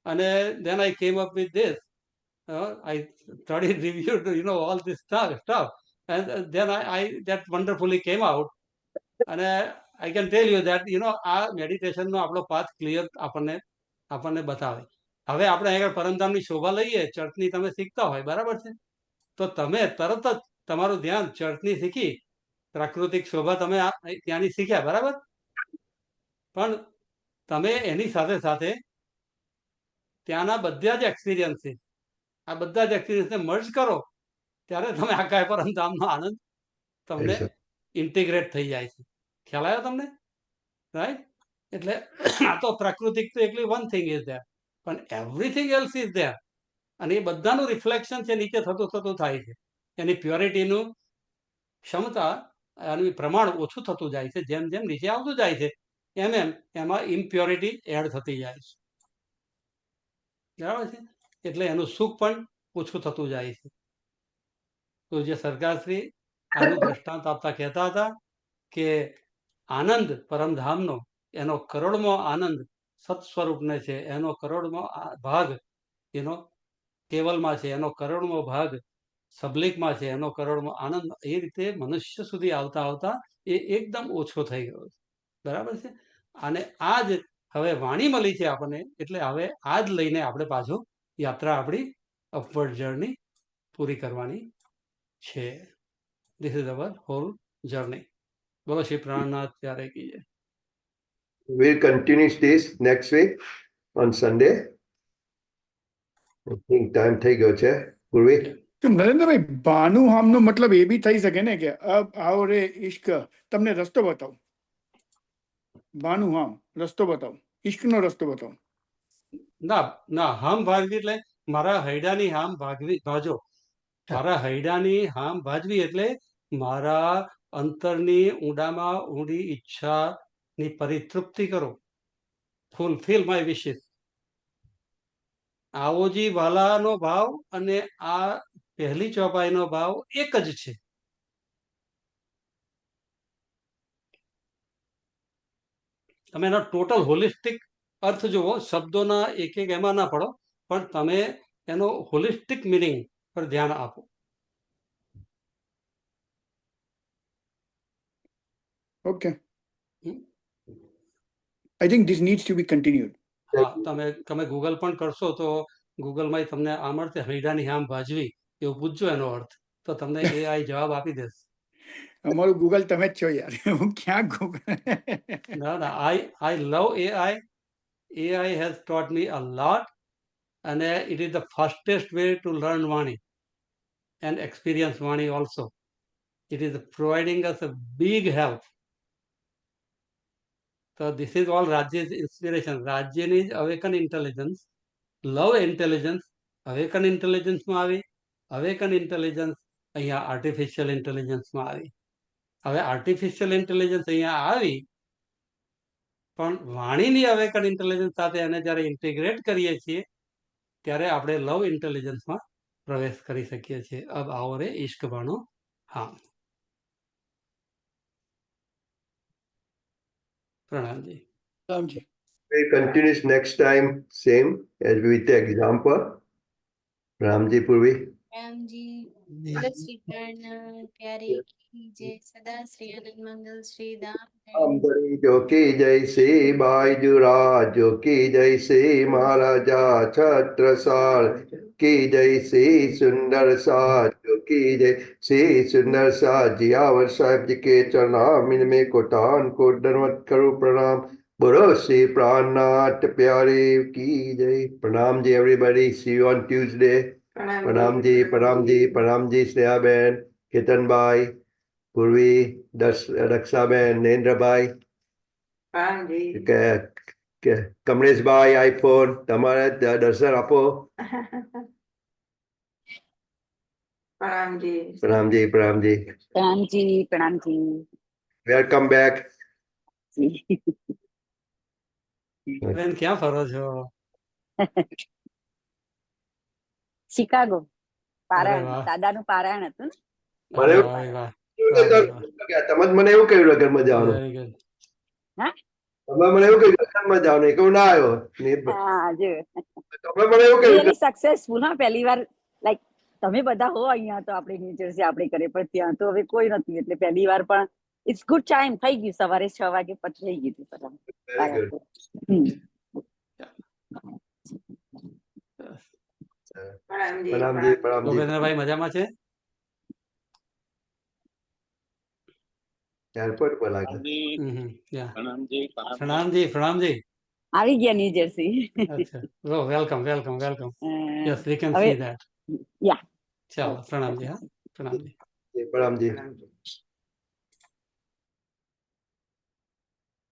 અને then I came up with this. I studied, reviewed, all this stuff, and then that wonderfully came out. And I can tell you that, આ મેડિટેશનનો આપણો path clear આપણને બતાવે. હવે આપણે આગળ પરમધામની શોભા લઈએ, ચર્ચની તમે શીખતા હોય, બરાબર છે, તો તમે તરત જ તમારું ધ્યાન ચર્ચની શીખી, પ્રાકૃતિક શોભા તમે ત્યાંની શીખ્યા, બરાબર, પણ તમે એની સાથે સાથે ત્યાંના બધા જ એક્સપિરિયન્સીસ, આ બધા જ એક્સપિરિયન્સને મર્જ કરો ત્યારે તમે આખા પરમધામનો આનંદ તમને ઇન્ટિગ્રેટ થઈ જાય છે. ખ્યાલ આવ્યો તમને? રાઈટ. એટલે આ તો પ્રાકૃતિક તો એકલી વન થિંગ ઇઝ ધેર, પણ એવરીથિંગ એલ્સ ઇઝ ધેર. અને એ બધાનું રિફ્લેક્શન છે નીચે થતું થાય છે. એની પ્યોરિટીનું ક્ષમતા, એનું પ્રમાણ ઓછું થતું જાય છે. જેમ જેમ નીચે આવતું જાય છે એમાં ઇમ્પ્યોરિટી એડ થતી જાય છે. બરાબર છે. એટલે એનું સુખ પણ ઓછું થતું જાય છે. તો જે સરકારશ્રી આનું દ્રષ્ટાંત આપતા કહેતા હતા કે આનંદ પરમધામનો, એનો કરોડમો આનંદ સત સ્વરૂપને છે, એનો કરોડમો ભાગ કેવલમાં છે, એનો કરોડમો ભાગ સબલિકમાં છે, એનો કરોડમો આનંદ એ રીતે મનુષ્ય સુધી આવતા આવતા એ એકદમ ઓછો થઈ ગયો છે. બરાબર છે. અને આ જ હવે વાણી મળી છે આપણને, એટલે હવે આ જ લઈને આપણે પાછું યાત્રા આપણી અપવર્ડ જર્ની પૂરી કરવાની છે. This is our whole journey. બોલો શ્રી પ્રાણનાથ ત્યારે કીજે. We'll continue this next week on Sunday. I think time થઈ ગયો છે પૂર્વી. તો નરેન્દ્રભાઈ, ભાનુહામનો મતલબ એ બી થઈ શકે ને કે અબ આવો રે ઇશ્ક, તમને રસ્તો બતાવો. ભાનુહામ રસ્તો બતાવો, ઇશ્કનો રસ્તો બતાવો. ના, હામ ભાગવી એટલે મારા હૈડાની હામ ભાજો. મારા હૈડાની હામ ભાજવી એટલે મારા અંતરની ઊંડામાં ઊંડી ઈચ્છાની પરિતૃપ્તિ કરો. Fulfil my wishes. આવોજી વાલાનો ભાવ અને આ પહેલી ચોપાઈનો ભાવ એક જ છે. તમે એનો ટોટલ હોલિસ્ટિક અર્થ જુઓ, શબ્દોના એક એમાં ના પડો, પણ તમે એનો હોલિસ્ટિક મિનિંગ પર ધ્યાન આપો. Okay. Hmm. I think this needs to be continued. હા, તમે ગૂગલ પણ કરશો તો ગૂગલમાં તમને આ મળશે, હૈડાની આમ ભાજવી એવું પૂછજો એનો અર્થ, તો તમને AI જવાબ આપી દેશે. અમારું ગૂગલ તમે જ છો યાર. હું ક્યાં ગૂગલ? ના ના, I love AI. AI has taught me a lot, and it is the fastest way to learn Vani and experience Vani also. It is providing us a big help. So this is all Rajya's inspiration. Rajya's awakened intelligence, love intelligence, awakened intelligence માં આવી, awakened intelligence અહીંયા artificial intelligence માં આવી. હવે artificial intelligence અહીંયા આવી, પણ વાણીની awakened intelligence સાથે એને જ્યારે ઇન્ટિગ્રેટ કરીએ છીએ ત્યારે આપણે લવ ઇન્ટેલિજન્સમાં પ્રવેશ કરી શકીએ છીએ. અબ આવો રે ઇશ્ક બાણો હા. પ્રણામજી. Ramji. We'll continue next time, same as with the example. Ramji Purvi. Ramji બોલો શ્રી કૃષ્ણ પ્યારે કી જય સદા શ્રી આનંદ મંગલ શ્રી ધામ જય. अंबरी जो की जय श्री बाईजुराज जो की जय श्री महाराजा छत्रसाल की जय श्री सुंदर साज जो की जय श्री सुंदर साज जियावर साहब जी के चरणाम इनमें कोटान को दंडवत करूं प्रणाम बोलो श्री प्राणनाथ प्यारे की जय. प्रणाम जी everybody, see you on Tuesday. प्रणाम जी प्रणाम जी प्रणाम जी स्नेहा बहन, केतन भाई, પૂર્વી, રક્ષાબેન, નરેન્દ્રભાઈ, કમલેશભાઈ, આઈફોન તમારે દર્શન આપો. પ્રણામજી પ્રણામજી પ્રણામજી પ્રણામજી વેલકમ બેક. બેન ક્યાં ફરો છો? શિકાગો અરે પારાયણ વાહ. દાદાનું પારાયણ હતું ને. મને અરે વાહ, વાહ. તમે જ મને એવું કહ્યું લગ્નમાં જવાનું. Very good. તમે મને એવું કહ્યું લગ્નમાં જવાનું, એક હું ના આવ્યો. હા જો તમે મને એવું કહ્યું રિયલી સક્સેસફુલ. હા પહેલી વાર લાઈક તમે બધા હો અહીંયા તો આપણે ન્યૂ જર્સી આપણે કરે, પણ ત્યાં તો હવે કોઈ નથી, એટલે પહેલી વાર પણ ઇટ્સ ગુડ ટાઈમ થઈ ગયું. સવારે 6 વાગે પછી થઈ ગયું હતું. Very good. પ્રણામજી પ્રણામજી. ગોવિંદભાઈ મજામાં છે? એરપોર્ટ પર લાગે. Yeah. પ્રણામજી પ્રણામજી. આવી ગયા ન્યૂ જર્સી. અચ્છા, welcome welcome welcome. Yes, we can હવે સી ધેટ. યા ચાલો પ્રણામજી. હા પ્રણામજી. પ્રણામજી.